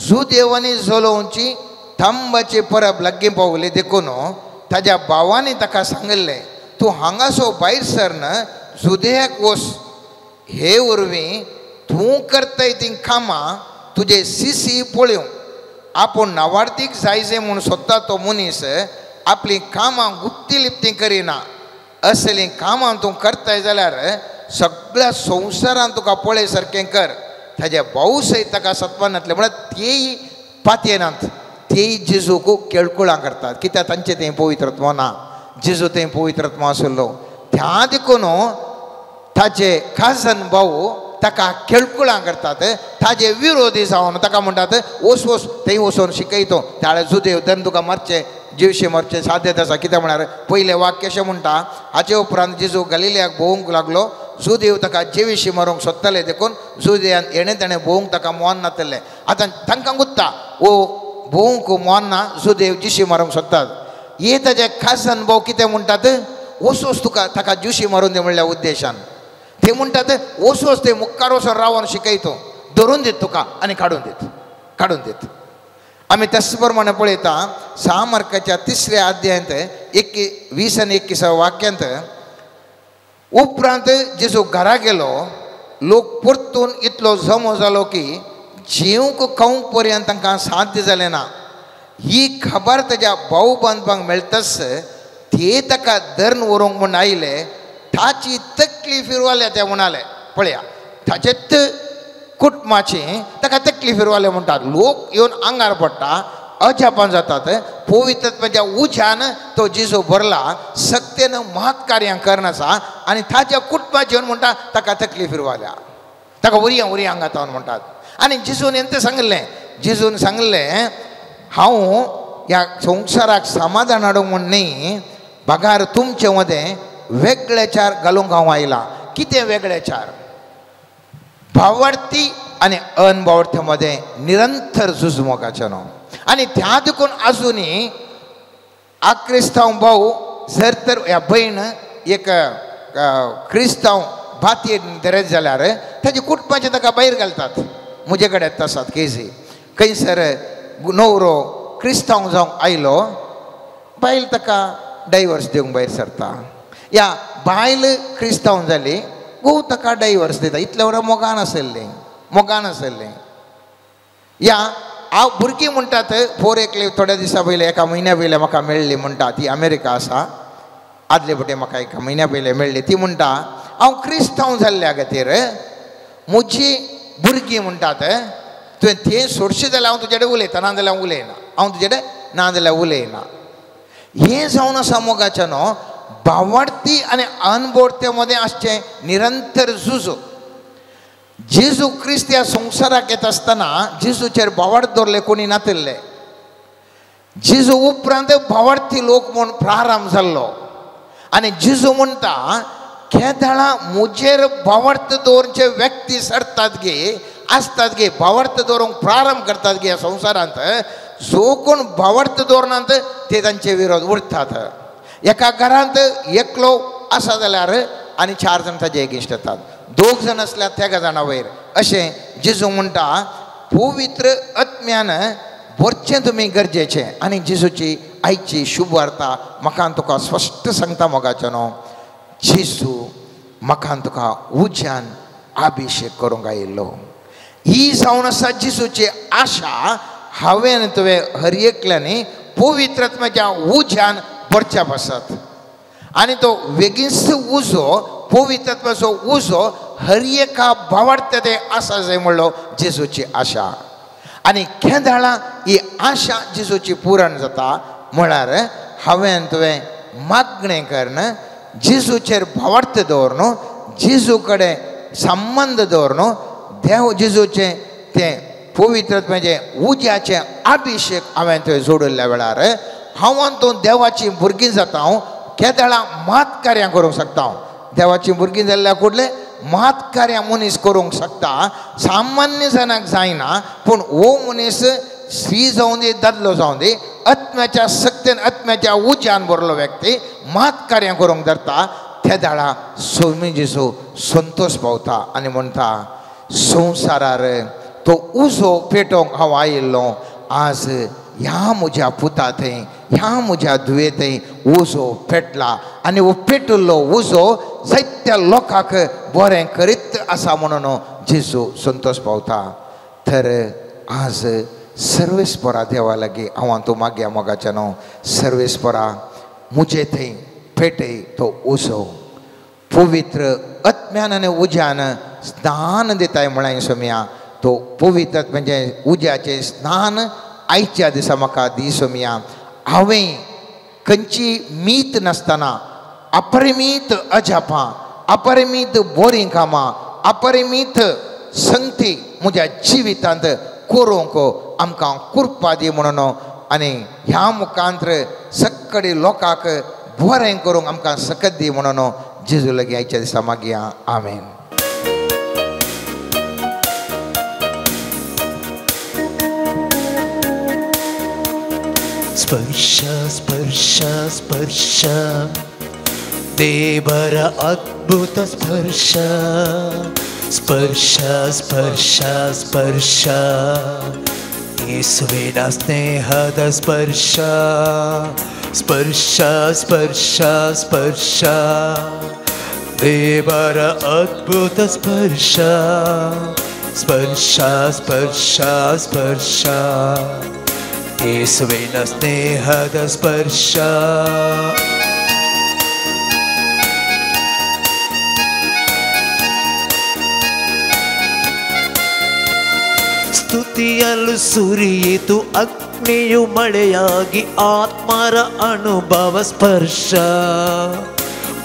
S5: जुदेवांनी जोलोवची थंबाची परब लागीं पावली देखून ताज्या भावांनी ताका सांगलें तूं हांगासो भायर सरन जुदेयाक वच. हे वरवीं तूं करताय तीं कामां तुजे सिसी पळोवं. आपूण नावार्थीक जायचे म्हूण सोदता तो मनीस आपलीं कामां गुप्ती लिप्ती करिना. असलीं कामां तूं करताय जाल्यार सगळ्या संवसारांत तुका पळय सारकें कर. ताजे भाऊ सयत ताका सत्वान घातलें म्हळ्यार तेय पातयेनात. तेय जेजूक केळकुळां करतात कित्याक तांचें तें पवित्रत्व ना. जेजू तें पवित्रत्व आसलो त्या देखून ताचे काजन भाऊ ताका खेळकुळां करतात ताजे विरोधी जावन ताका म्हणटात वस वस थंय वचून शिकयतो त्यावेळेस जुदेव धन तुका मरचे जीवशे मरचे साध्य आसा कित्याक म्हळ्यार पयलें वाक्य अशें म्हणटा हाचे उपरांत जेजू गलिल्याक भोवंक लागलो जुदेव ताका जेविशी मारूंक सोदताले देखून जुदेवान हेणें ताणें भोवंक ताका मोन नातलें आतां तांकां गुत्ता ओ भोवंक मोन ना जुदेव जिशी मारूंक सोदतात हे ताजे खास अनुभव कितें म्हणटात वस वस तुका ताका जुशी मारून दी म्हणल्या उद्देशान ते म्हणटात वस वस ते मुखार वचून रावन शिकयतो धरून दीत तुका आनी काडून दीत आमी तशे प्रमाणे पळयता 6 मार्काच्या 3ऱ्या अध्यायांत 20 आनी 21 वाक्यांत उपरांत जेजू घरा गेलो लोक परतून इतलो जमो जालो की जेवंक खावंक पर्यंत तांकां साध्य जालें ना ही खबर ताज्या भाऊ बांदपाक मेळटस ते ताका धरून व्हरूंक म्हूण आयले ताची तकली फिरवाल्या ते म्हणाले पळया ताचेत कुटुंबाची ताका तकली फिरवाले म्हणटात लोक येवन आंगार पडटा अजापान जातात पवित्रत्वाच्या उज्यान तो जेजू भरला सक्तेन महत् कार्यां करनासा आनी ताच्या कुटुंबाची येवन म्हणटा ताका तकली फिरवाल्या ताका वरी आंगात म्हणटात आनी जेजून हें जेजून सांगलें हांव ह्या संवसाराक समाधान हाडूंक म्हूण न्ही भागार तुमचे मदें वेगळेचार घालूंक हांव आयला कितें वेगळेचार भावार्थी आनी अनभावार्थी मदें निरंतर झूज मोगाचें न्हू आनी त्या देखून आजुनी क्रिस्तांव भाऊ जर तर ह्या भयण एक क्रिस्तांव भातयेन धरत जाल्यार ताचे कुटुंबाचे ताका भायर घालतात म्हजे कडेन आसात केसी खंयसर न्हवरो क्रिस्तांव जावंक आयलो बायल ताका डायवर्स दिवंक भायर सरता या बायल क्रिस्तांव जाली घोव ताका डायवर्स दिता इतले वरां मोगान आसलें या हांव भुरगीं म्हणटात फोर एकले थोड्या दिसा पयले एका म्हयन्या पयले म्हाका मेळ्ळी म्हणटा ती अमेरिका आसा आदले पटे म्हाका एका म्हयन्या पयले मेळ्ळी ती म्हणटा हांव क्रिस्तांव जाल्ल्या खातीर म्हजी भुरगीं म्हणटात तुवें तें सोडचें जाल्यार हांव तुजे कडेन उलयता ना जाल्यार उलयना हांव तुजे कडेन ना जाल्यार उलयना हें जावन आसा मोगाचें न्हू भावार्थी आनी अनभावार्थी मदें आसचें निरंतर झूज जेजू क्रिस्त ह्या संवसाराक येता आसतना जेजूचेर भावार्थ दवरले कोणी नातिल्ले जेजू उपरांत भावार्थी लोक म्हूण प्रारंभ जाल्लो आनी जेजू म्हणटा केदाळा म्हजेर भावार्थ दवरचे व्यक्ती सरतात गे आसतात गे भावार्थ दवरूंक प्रारंभ करतात गे ह्या संवसारांत जो कोण भावार्थ दवरनात ते तांचे विरोध उरतात एका घरांत एकलो आसा जाल्यार आनी 4 जाण ताजे एगेन्स्ट येतात 2 जाण आसल्यार त्या जाणां वयर अशें जेजू म्हणटा पवित्र आत्म्यान भरचें तुमी गरजेचें आनी जेजूची आयची शुभ वार्ता म्हाका तुका स्पश्ट सांगता मोगाचें न्हू जेजू म्हाका तुका उज्यान अभिशेक करूंक आयिल्लो ही जावन आसा जेजूची आशा हांवें तुवें हर एकल्यानी पवित्र आत्म्याच्या उज्यान भरच्या बसत आनी तो वेगीच उजो पवित्र आत्म्याचो उजो हर एका भावार्थ ते आसा जाय म्हणलो जेजूची आशा आनी केदाळा ही आशा जेजूची पुरण जाता म्हळ्यार हांवें तुवें मागणें करन जेजूचेर भावार्थ दवर न्हू जेजू कडेन संबंद दवर न्हू देव जेजूचें तें पवित्र आत्म्याचें उज्याचें अभिशेक हांवें थंय जोडिल्ल्या वेळार हांव तूं देवाची भुरगीं जाता हांव केदाळा महत् कार्यां करूंक शकता हांव देवाची भुरगीं जाल्ल्या कुडले महत् कार्यां मनीस करूंक शकता सामान्य जनाक जायना पूण हो मनीस स्त्री जावं दी दादलो जावं दी आत्म्याच्या सक्तेन आत्म्याच्या उज्यान भरलो व्यक्ती महत् कार्यां करूंक धरता केदाळा स्वामी जेजू संतोष पावता आनी म्हणटा संवसारार तो उजो पेटोवंक हांव आयिल्लो आज ह्या म्हज्या पुता थंय ह्या म्हज्या धुवे थंय उजो पेटला आनी हो पेटिल्लो उजो जायत्या लोकांक बरें करीत आसा म्हणून जेजू संतोष पावता तर आज सर्वेस्परा देवा लागीं हांव तूं मागया मोगाचें न्हू सर्वेस्परा म्हजे थंय पेटय तो उजो पवित्र आत्म्यान आनी उज्यान स्नान दिताय म्हळ्यार सोम्या तो पवित्र म्हणजे उज्याचें स्नान आयच्या दिसा म्हाका दी सोम्या हांवें खंयची मीत नासतना अपरिमीत अजापां अपरिमीत बरीं कामां अपरिमित संगती म्हज्या जिवितांत करूंक आमकां कृपा दी म्हणून आनी ह्या मुखांतर सगळे लोकांक बरें करूंक आमकां सकत दी म्हणून जेजू लागीं आयच्या दिसा मागया आमेन.
S3: स्पर्श स्पर्श स्पर्श देवर अद्भुत स्पर्श स्पर्श स्पर्श स्पर्श येसुविನ ಸ್ನೇಹದ ಸ್ಪರ್ಶ ಸ್ಪರ್ಶ ಸ್ಪರ್ಶ ಸ್ಪರ್ಶ ದೇವರ ಅದ್ಭುತ ಸ್ಪರ್ಶ ಸ್ಪರ್ಶ ಸ್ಪರ್ಶ ಸ್ಪರ್ಶ येसुविನ ಸ್ನೇಹದ ಸ್ಪರ್ಶ ಸ್ತುತಿಯಲು ಸುರಿಯಿತು ಅಗ್ನಿಯು ಮಳೆಯಾಗಿ ಆತ್ಮರ ಅನುಭವ ಸ್ಪರ್ಶ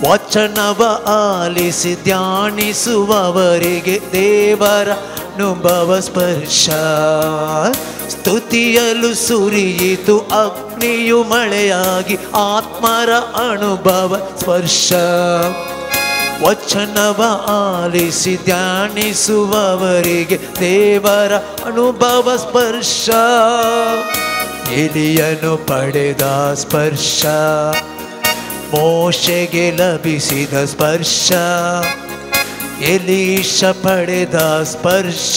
S3: ವಚನವ ಆಲಿಸಿ ಧ್ಯಾನಿಸುವವರಿಗೆ ದೇವರ ಅನುಭವ ಸ್ಪರ್ಶ ಸ್ತುತಿಯಲು ಸುರಿಯಿತು ಅಗ್ನಿಯು ಮಳೆಯಾಗಿ ಆತ್ಮರ ಅನುಭವ ಸ್ಪರ್ಶ ವಚನವ ಆಲಿಸಿ ಧ್ಯಾನಿಸುವವರಿಗೆ ದೇವರ ಅನುಭವ ಸ್ಪರ್ಶ ಎಲಿಯನು ಪಡೆದ ಸ್ಪರ್ಶ ಮೋಶೆಗೆ ಲಭಿಸಿದ ಸ್ಪರ್ಶ ಎಲೀಷ ಪಡೆದ ಸ್ಪರ್ಶ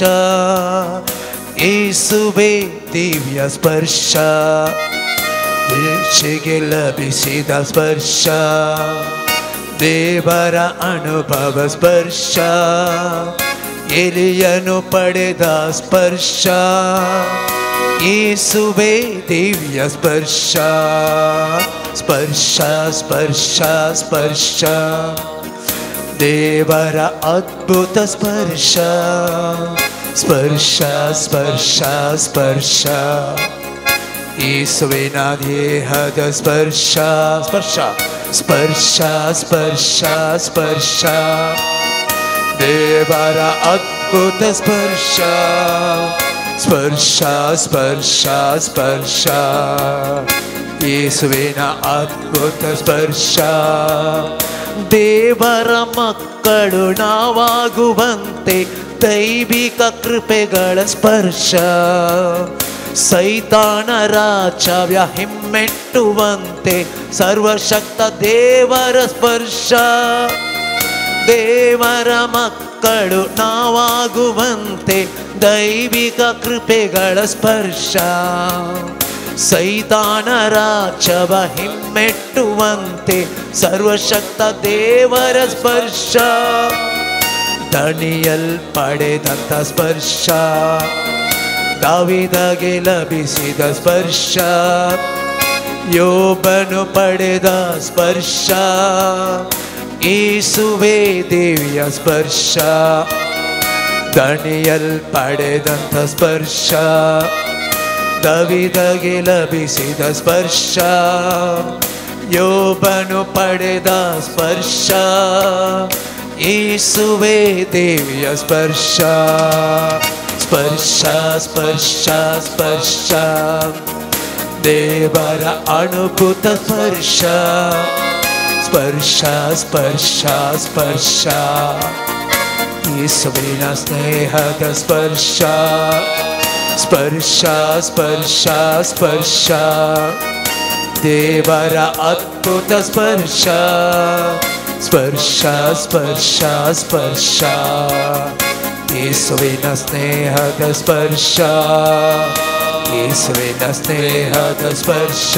S3: ಯೇಸುವೇ ದಿವ್ಯ ಸ್ಪರ್ಶ ಯೇಸುವಿಗೆ ಲಭಿಸಿದ ಸ್ಪರ್ಶ ದೇವರ ಅನುಭವ ಸ್ಪರ್ಶ ಎಲಿಯನು ಪಡೆದ ಸ್ಪರ್ಶ ಯೇಸುವೇ ದಿವ್ಯ ಸ್ಪರ್ಶ ಸ್ಪರ್ಶ ಸ್ಪರ್ಶ ಸ್ಪರ್ಶ ದೇವರ ಅದ್ಭುತ ಸ್ಪರ್ಶ ಸ್ಪರ್ಶ ಸ್ಪರ್ಶ ಸ್ಪರ್ಶ ಯೇಸುವಿನ ದೇಹದ ಸ್ಪರ್ಶ ಸ್ಪರ್ಶ ಸ್ಪರ್ಶ ಸ್ಪರ್ಶ ಸ್ಪರ್ಶ ದೇವರ ಅದ್ಭುತ ಸ್ಪರ್ಶ ಸ್ಪರ್ಶ ಸ್ಪರ್ಶ ಸ್ಪರ್ಶ ಯೇಸುವಿನ ಅದ್ಭುತ ಸ್ಪರ್ಶ ದೇವರ ಮಕ್ಕಳು ನಾವಾಗುವಂತೆ ದೈವಿಕ ಕೃಪೆಗಳ ಸ್ಪರ್ಶ ಸೈತಾನ ರಾಜವ್ಯ ಹಿಮ್ಮೆಟ್ಟುವಂತೆ ಸರ್ವಶಕ್ತ ದೇವರ ಸ್ಪರ್ಶ ದೇವರ ಮಕ್ಕಳು ನಾವಾಗುವಂತೆ ದೈವಿಕ ಕೃಪೆಗಳ ಸ್ಪರ್ಶ ಸೈತಾನ ರಾಜವ ಹಿಮ್ಮೆಟ್ಟುವಂತೆ ಸರ್ವಶಕ್ತ ದೇವರ ಸ್ಪರ್ಶ ದಣಿಯಲ್ ಪಡೆದಂಥ ಸ್ಪರ್ಶ ದಾವೀದಗೆ ಲಭಿಸಿದ ಸ್ಪರ್ಶ ಯೋಬನು ಪಡೆದ ಸ್ಪರ್ಶ ಯೇಸುವೇ ದಿವ್ಯ ಸ್ಪರ್ಶ ದಣಿಯಲ್ ಪಡೆದಂಥ ಸ್ಪರ್ಶ ದಾವೀದಗೆ ಲಭಿಸಿದ ಸ್ಪರ್ಶ ಯೋಬನು ಪಡೆದ ಸ್ಪರ್ಶ ಯೇಸುವೇ ದಿವ್ಯ ಸ್ಪರ್ಶ ಸ್ಪರ್ಶ ಸ್ಪರ್ಶ ಸ್ಪರ್ಶ ದೇವರ ಅನುಭೂತ ಸ್ಪರ್ಶ ಸ್ಪರ್ಶ ಸ್ಪರ್ಶ ಸ್ಪರ್ಶ ಯೇಸುವಿನ ಸ್ನೇಹದ ಸ್ಪರ್ಶ ಸ್ಪರ್ಶ ಸ್ಪರ್ಶ ಸ್ಪರ್ಶ ದೇವರ ಅದ್ಭುತ ಸ್ಪರ್ಶ ಸ್ಪರ್ಶ ಸ್ಪರ್ಶ ಸ್ಪರ್ಶ ಯೇಸುವಿನ ಸ್ನೇಹದ ಸ್ಪರ್ಶ ಯೇಸುವಿನ ಸ್ನೇಹದ ಸ್ಪರ್ಶ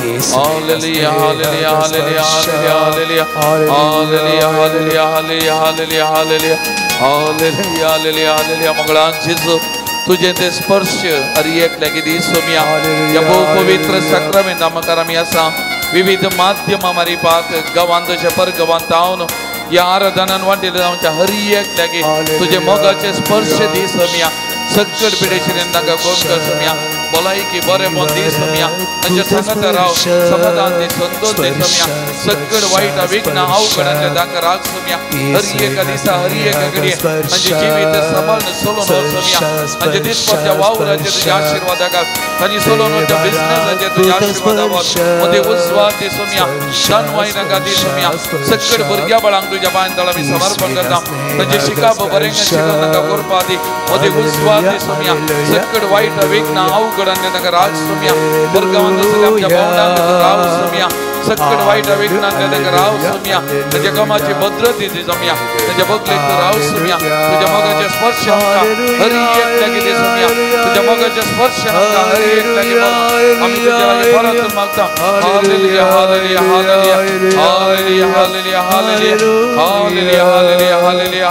S2: Hallelujah, hallelujah, hallelujah, hallelujah, hallelujah, hallelujah, hallelujah, hallelujah, hallelujah, hallelujah, hallelujah, hallelujah. मंगळान जेजू तुझे ते स्पर्श अरियक लगी दी सोमिया या बहु पवित्र सक्रमेंट आमकां आमी आसा विविध माध्यम हमारी बात गवांदो पर गवांतावन या आराधनान वांटिले जावच्या हरियक लगी तुझे मोगाचे स्पर्श दी सोमिया सकट पिडेशिरेन नाका कोण कर सोमिया भलायकी बरेपण दी सोम्या तांच्या सांगात राव समाधान दी संतोष दी सोम्या सगळं वाईट विघ्न अवघडांच्या दाका राग सोम्या हरी एका दिसा हरी एका घडी तांचे जीवित सांभाळून सोलून सोम्या तांचे दिसपाच्या वावराचे तुझ्या आशीर्वादाक तांची सोलूनच्या बिझनेसाचे तुझ्या आशीर्वादावर मध्ये उस्वाद दी सोम्या जानवाई नका दी सोम्या सगळं भुरग्या बाळांक तुझ्या पांयांतळा मी समर्पण करता तांचे शिकाप बरेंगा शिकव नका करपा दी मध्ये उस्वाद दी सोम्या सगळं वाईट विघ्न अवघडांच्या नका राग सोम्या भुरगांत असले आमच्या भावंडांक राव सोम्या सगळं वाईट विघ्नांच्या नका राव सोम्या तांच्या कामाची भद्रती दी सोम्या तांच्या बगलेक राव सोम्या तुझ्या मोगाच्या स्पर्श आमकां हरी एक लागी दी सोम्या तुझ्या मोगाच्या स्पर्श आमकां हरी एक लागी आम्ही तुझ्या लागीं परत मागता hallelujah hallelujah hallelujah hallelujah hallelujah hallelujah hallelujah hallelujah hallelujah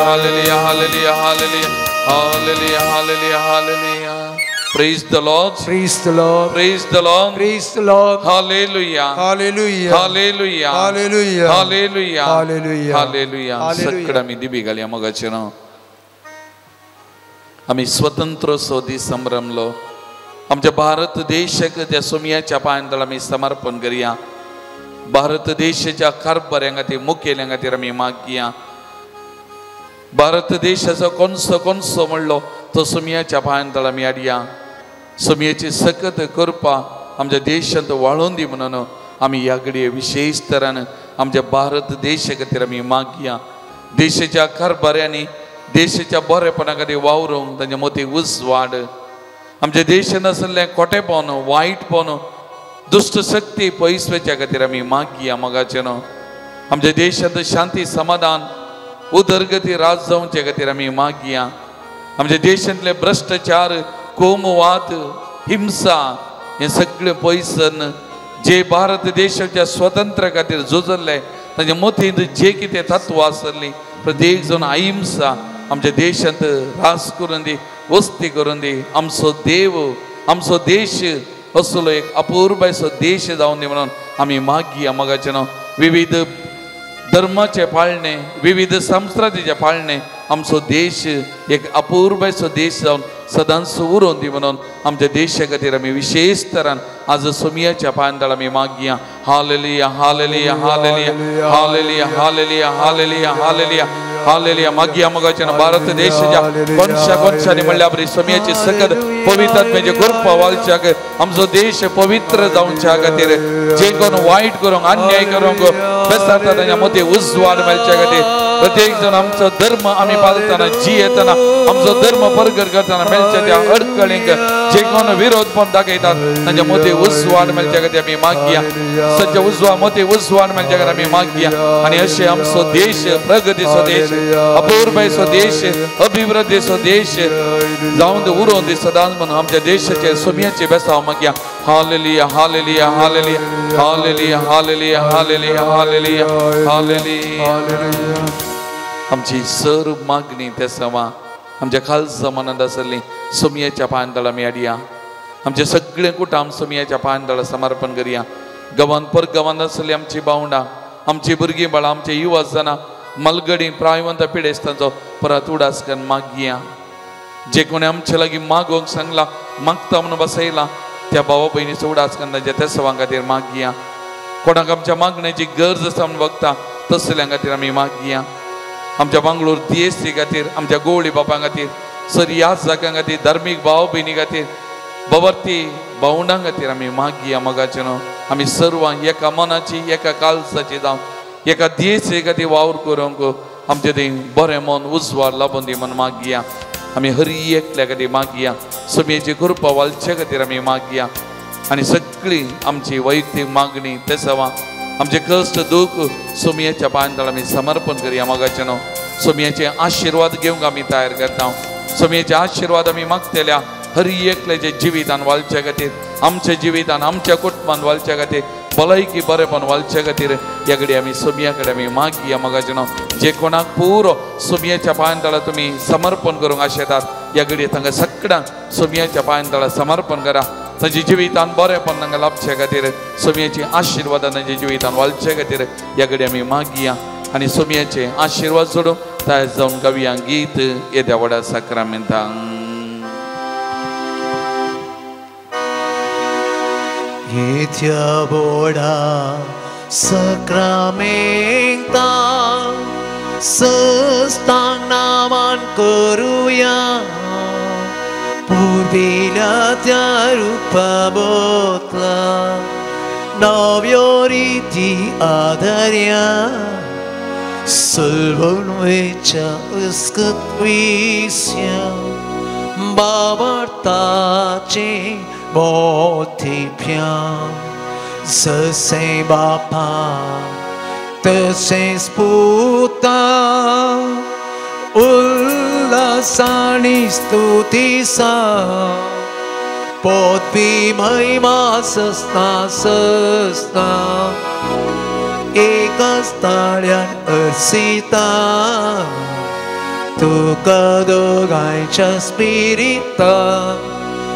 S2: hallelujah hallelujah hallelujah hallelujah hallelujah hallelujah Praise the Lord.
S1: Praise the Lord.
S2: Praise the Lord.
S1: Praise the Lord.
S2: Hallelujah.
S1: Hallelujah.
S2: Hallelujah.
S1: Hallelujah.
S2: Hallelujah.
S1: Hallelujah.
S2: Hallelujah. सगळं आम्ही दिबी घालया मगाचे ना आम्ही स्वतंत्र सोदी संभ्रमलो आमच्या भारत देशाक त्या सोम्याच्या पांयांतळ आम्ही समर्पण करूया भारत देशाच्या कारभाऱ्यां खातीर मुखेल्यां खातीर आमी मागया भारत देशाचो कोणसो म्हणलो तो सोम्याच्या पांयांतळ आमी हाडया सोम्याची सकत करपा आमच्या देशांत वाळून दी म्हणून आमी ह्या घडये विशेष तरान आमच्या भारत देशा खातीर आमी मागया देशाच्या कारभाऱ्यांनी देशाच्या बरेपणा खातीर वावरूंक तांचे मोती उज वाड आमच्या देशान आसलें खोटेपण वायटपण दुष्ट शक्ती पयसवेच्या खातीर आमी मागया मोगाचे न्हू आमच्या देशांत शांती समाधान उदरगती राज जावचे खातीर आमी मागया आमच्या देशांतले भ्रष्टाचार कोमवाद हिंसा हे सगळे पयसन जे भारत देशाच्या स्वतंत्र खातीर झुजल्ले तांचे मतींत जे कितें तत्व आसली प्रत्येक जण अहिंसा आमच्या देशांत रास करून दी वस्ती करून दी आमचो देव आमचो देश असलो एक अपूर्वसो देश जावन दी म्हणून आमी मागया मोगाचे न्हू विविध धर्माचे पाळणे विविध संस्कृतीचे पाळणे आमचो देश एक अपूर्वसो देश जावन सदांच उरोवन दी म्हणून आमच्या देशा खातीर आमी विशेष तरान आज सोम्याच्या पांयांतळ आमी मागया hallelujah hallelujah hallelujah hallelujah hallelujah hallelujah hallelujah hallelujah मागया मोगाचे भारत देशाच्या कोणशांनी म्हणल्या बरी सोम्याची सकत पवित्रात्म्याचे कृपा वालच्या आमचो देश पवित्र जावच्या खातीर जे कोण वायट करूंक अन्याय करूंक बेसारता तांच्या मती उजवाड मेळच्या खातीर प्रत्येक जण आमचो धर्म आमी पालतना जियेतना आमचो धर्म परगट करतना मेळच्या त्या अडखळींक जे कोण विरोधपण दाखयतात तांच्या मती उजवाड मेळच्या खातीर आमी मागया सच्च उजवा मती उजवाड मेळच्या खातीर आमी मागया आनी अशें आमचो देश प्रगतीचो देश अपूर्वसो देश अभिवृद्धीचो देश जावन उरोवन दी सदांच म्हणून आमच्या देशाचे सोम्याचे बेसांव मागया hallelujah hallelujah hallelujah hallelujah hallelujah hallelujah hallelujah hallelujah आमची सर्व मागणी त्या सवा आमच्या खालसा मनात आसली सोम्याच्या पांयांतळ आमी हाडया आमचे सगळे कुटुंब सोम्याच्या पांयांतळ समर्पण करुया गांवांत परगांवांत आसली आमची भावंडां आमची भुरगीं बाळां आमचे युवा जनां मलगडी प्रायवंत पिडेस्तांचो परत उडास करून मागया जे कोणी आमचे लागीं मागोवंक सांगला मागता म्हणून बसयला त्या भावा भयणीचो उडास करून तांच्या त्या सवां खातीर मागया कोणाक आमच्या मागण्याची गरज आसा म्हणून बघता तसल्यां खातीर आमी मागया आमच्या बांगलोर DSC खातीर आमच्या गोवळी बापां खातीर सर ह्या जाग्यां खातीर धार्मीक भाव भयणी खातीर बवर्ती भावंडां खातीर आमी मागया मोगाचे न्हू आमी सर्वां एका मनाची एका काळजाची जावन एका DSC खातीर वावर करूंक आमचे थंय बरें मन उजवाड लाभून दी म्हणून मागया आमी हरी एकल्या खातीर मागया सोम्याची कृपा वालच्या खातीर आमी मागया आनी सगळी आमची वैयक्तीक मागणी ते सवा आमचे कश्ट दूख सोम्याच्या पांयांतळ आमी समर्पण करुया मोगाचे न्हू सोम्याचे आशिर्वाद घेवंक आमी तयार करता सोम्याचे आशिर्वाद आमी मागतल्या हरी एकल्याचे जिवितान वालच्या खातीर आमच्या जिवितान आमच्या कुटुंबान वालच्या खातीर भलायकी बरेपण वालच्या खातीर ह्या घडी आमी सोम्या कडेन आमी मागया मोगाचे न्हू जे कोणाक पुरो सोम्याच्या पांयांतळ तुमी समर्पण करूंक आशेतात ह्या घडी तांकां सगळ्यांक सोम्याच्या पांयांतळ समर्पण करा तांच्या जिवितान बरेपण तांकां लाभच्या खातीर सोम्याची आशिर्वाद तांच्या जिवितान वालच्या खातीर ह्या घडी आमी मागया आनी सोम्याचे आशिर्वाद सोडून तयार जावन गावया गीत येद्या व्हडा साक्रामेंतांत
S3: येत्या बोडा सक्रामेंता सस्तांग नामान करूया पूर्वीला त्या रूपाबोतला नव्यो रीती आदर्या Sălbănuiecea îscătuisia Babartace botipia Să se bapa Te se sputa Ullasani stutisa Pot fi mai masăsta săsta Ekas talian ersita Tu kadogai cha spirita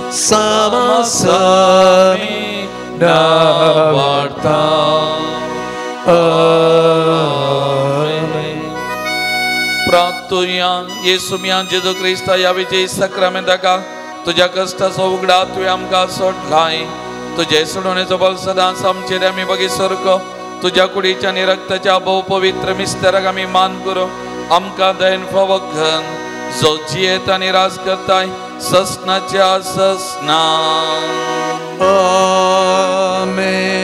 S3: Sama sami navarta Amen.
S2: प्रार्थूया येशू मियां जेजू क्रिस्ता या विजयी सक्रमेंताका तुझ्या कष्टाचो उगडा तुवें आमकां सोडलाय तुझे सोडवणेचो बल सदांच आमचेर आमी बगीसारको तुझ्या कुडीच्या आणि रक्ताच्या भोव पवित्र मिस्तेराक आमी मान करू आमकां दयेन फावो घन जो जियेत आनी राज करताय ससनाच्या ससना
S1: Amen.